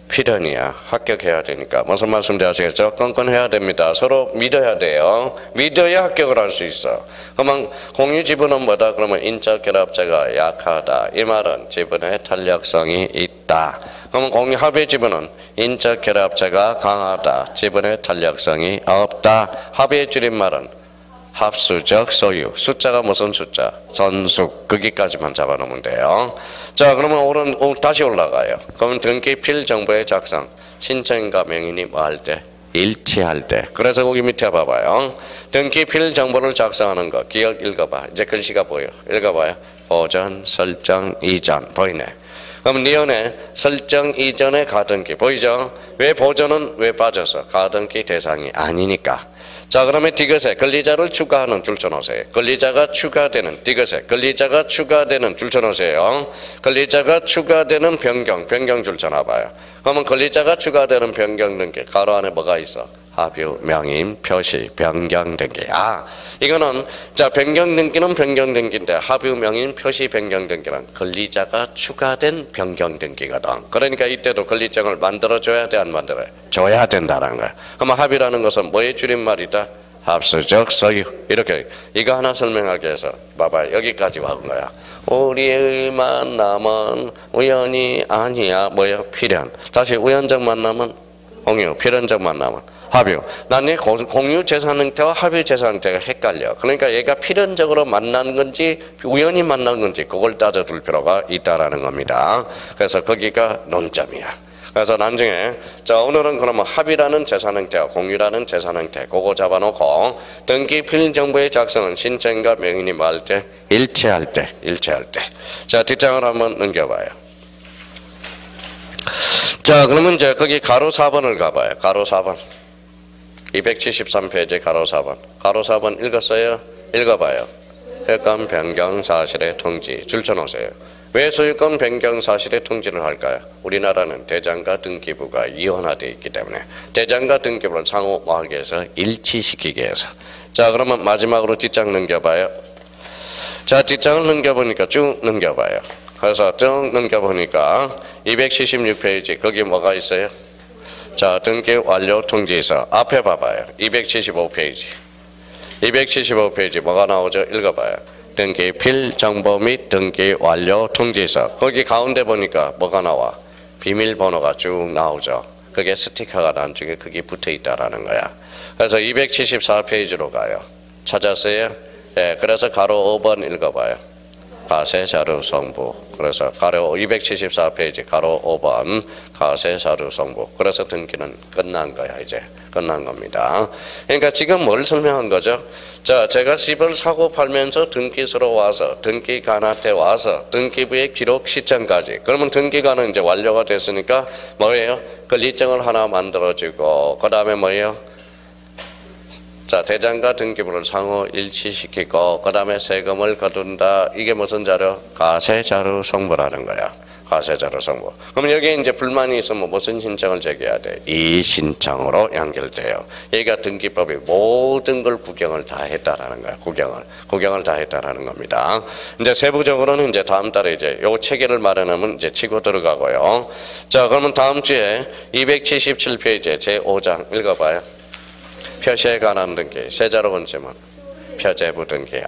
필연이야. 합격해야 되니까. 무슨 말씀인지 아시겠죠? 끈끈해야 됩니다. 서로 믿어야 돼요. 믿어야 합격을 할 수 있어. 그러면 공유 지분은 뭐다? 그러면 인적 결합체가 약하다. 이 말은 지분의 탄력성이 있다. 그러면 공유 합의 지분은 인적 결합체가 강하다. 지분의 탄력성이 없다. 합의의 줄임말은 합수적 소유. 숫자가 무슨 숫자? 전수. 거기까지만 잡아놓으면 돼요. 자, 그러면 다시 올라가요. 그러면 등기 필정보의 작성. 신청인과 명인이 뭐 할 때? 일치할 때. 그래서 거기 밑에 봐봐요. 등기 필정보를 작성하는 거. 기억 읽어봐. 이제 글씨가 보여. 읽어봐요. 보전, 설정, 이전. 보이네. 그럼 니은에 설정 이전의 가등기. 보이죠? 왜 보전은 왜 빠졌어? 가등기 대상이 아니니까. 자, 그러면 디귿에 권리자를 추가하는 줄 쳐놓으세요. 권리자가 추가되는 디귿에 권리자가 추가되는 줄 쳐놓으세요. 권리자가 추가되는 변경 줄 쳐놔봐요. 그러면 권리자가 추가되는 변경 등기 가로 안에 뭐가 있어? 합유, 명인, 표시, 변경 등기. 이거는 자 변경 등기는 변경 등기인데 합유, 명인, 표시, 변경 등기는 권리자가 추가된 변경 등기거든. 그러니까 이때도 권리증을 만들어줘야 돼, 안 만들어요? 줘야 된다는 거야. 그럼 합유라는 것은 뭐의 줄임말이다? 합수적 소유. 이렇게 이거 하나 설명하기 위해서 봐봐, 여기까지 와 온 거야. 우리의 만남은 우연이 아니야. 뭐야? 필연. 다시 우연적 만남은 공유, 필연적 만남은 합유. 난 이 공유 재산 형태와 합유 재산 형태가 헷갈려. 그러니까 얘가 필연적으로 만난 건지 우연히 만난 건지 그걸 따져둘 필요가 있다라는 겁니다. 그래서 거기가 논점이야. 그래서 나중에 자 오늘은 그러면 합의라는 재산 형태와 공유라는 재산 형태 그거 잡아놓고 등기 필인 정보의 작성은 신청인과 명인이 뭐 할 때? 일치할 때. 자 뒷장을 한번 넘겨봐요. 자 그러면 이제 거기 가로 4번을 가봐요. 가로 4번 273페이지 가로 4번. 가로 4번 읽었어요? 읽어봐요. 소유권 변경 사실의 통지 줄쳐놓으세요. 왜 소유권 변경 사실의 통지를 할까요? 우리나라는 대장과 등기부가 이원화되어 있기 때문에 대장과 등기부를 상호 뭐하기 위해서 일치시키기 위해서. 자 그러면 마지막으로 뒷장 넘겨봐요. 자 뒷장을 넘겨보니까 쭉 넘겨봐요. 그래서 쭉 넘겨보니까 276페이지 거기 뭐가 있어요? 자 등기 완료 통지서 앞에 봐봐요. 275페이지 275페이지 뭐가 나오죠? 읽어봐요. 등기 필 정보 및 등기 완료 통지서. 거기 가운데 보니까 뭐가 나와? 비밀번호가 쭉 나오죠. 그게 스티커가 나중에 그게 붙어 있다라는 거야. 그래서 274페이지로 가요. 찾았어요? 예, 그래서 가로 5번 읽어봐요. 가세 자료 성부. 그래서 가로 274페이지 가로 5번 가세 자료 성부. 그래서 등기는 끝난 거야. 이제 끝난 겁니다. 그러니까 지금 뭘 설명한 거죠? 자, 제가 집을 사고 팔면서 등기소로 와서 등기관한테 와서 등기부의 기록 시점까지. 그러면 등기관은 이제 완료가 됐으니까 뭐예요? 권리증을 하나 만들어주고 그 다음에 뭐예요? 자, 대장과 등기부를 상호 일치시키고 그 다음에 세금을 거둔다. 이게 무슨 자료? 가세자료 성부라는 거야. 가세자료 성부. 그럼 여기에 이제 불만이 있으면 무슨 신청을 제기해야 돼? 이 신청으로 연결돼요. 얘가 등기법이 모든 걸 구경을 다 했다라는 거야. 구경을 다 했다라는 겁니다. 이제 세부적으로는 이제 다음 달에 이제 요 체계를 마련하면 이제 치고 들어가고요. 자, 그러면 다음 주에 277페이지에 제5장 읽어봐요. 표시에 관한 등기. 세자로 번째면 표제부 등기.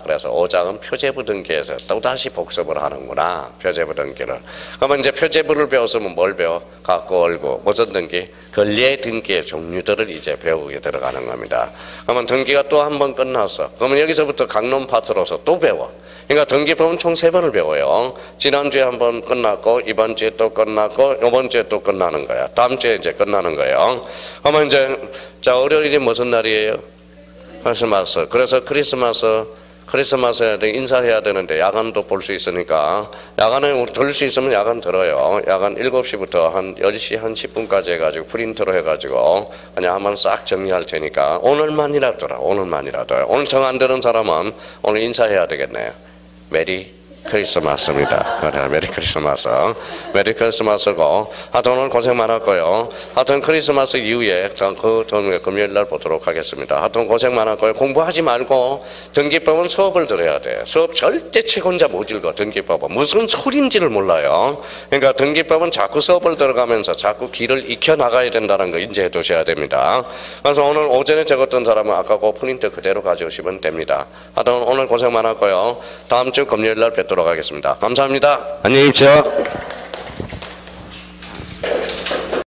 그래서 5장은 표제부 등기에서 또다시 복습을 하는구나. 표제부 등기를. 그러면 이제 표제부를 배웠으면 뭘 배워? 갖고 얼고. 무슨 등기? 권리의 등기의 종류들을 이제 배우게 들어가는 겁니다. 그러면 등기가 또 한 번 끝났어. 그러면 여기서부터 강론 파트로서 또 배워. 그러니까 등기법은 총 3번을 배워요. 지난주에 한 번 끝났고 이번 주에 또 끝났고 이번 주에 또 끝나는 거야. 다음 주에 이제 끝나는 거예요. 그러면 이제 자 월요일이 무슨 날이에요? 크리스마스. 그래서 크리스마스에 인사해야 되는데 야간도 볼 수 있으니까 야간에 들 수 있으면 야간 들어요. 야간 7시부터 한 10시 한 10분까지 해가지고 프린트로 해가지고 그냥 한번 싹 정리할 테니까 오늘만이라도 오늘 정 안 되는 사람은 오늘 인사해야 되겠네요. 메리 크리스마스입니다. 그래, 메리 크리스마스. 메리 크리스마스고 하여튼 오늘 고생 많았고요. 하여튼 크리스마스 이후에 그 금요일 날 보도록 하겠습니다. 하여튼 고생 많았고요. 공부하지 말고 등기법은 수업을 들어야 돼. 수업 절대 책 혼자 못 읽어. 등기법은 무슨 소리인지를 몰라요. 그러니까 등기법은 자꾸 수업을 들어가면서 자꾸 길을 익혀 나가야 된다는 거 인지해 두셔야 됩니다. 그래서 오늘 오전에 적었던 사람은 아까 그 프린트 그대로 가져오시면 됩니다. 하여튼 오늘 고생 많았고요. 다음 주 금요일 날 뵙도록 하겠습니다. 감사합니다. 안녕히 계십시오.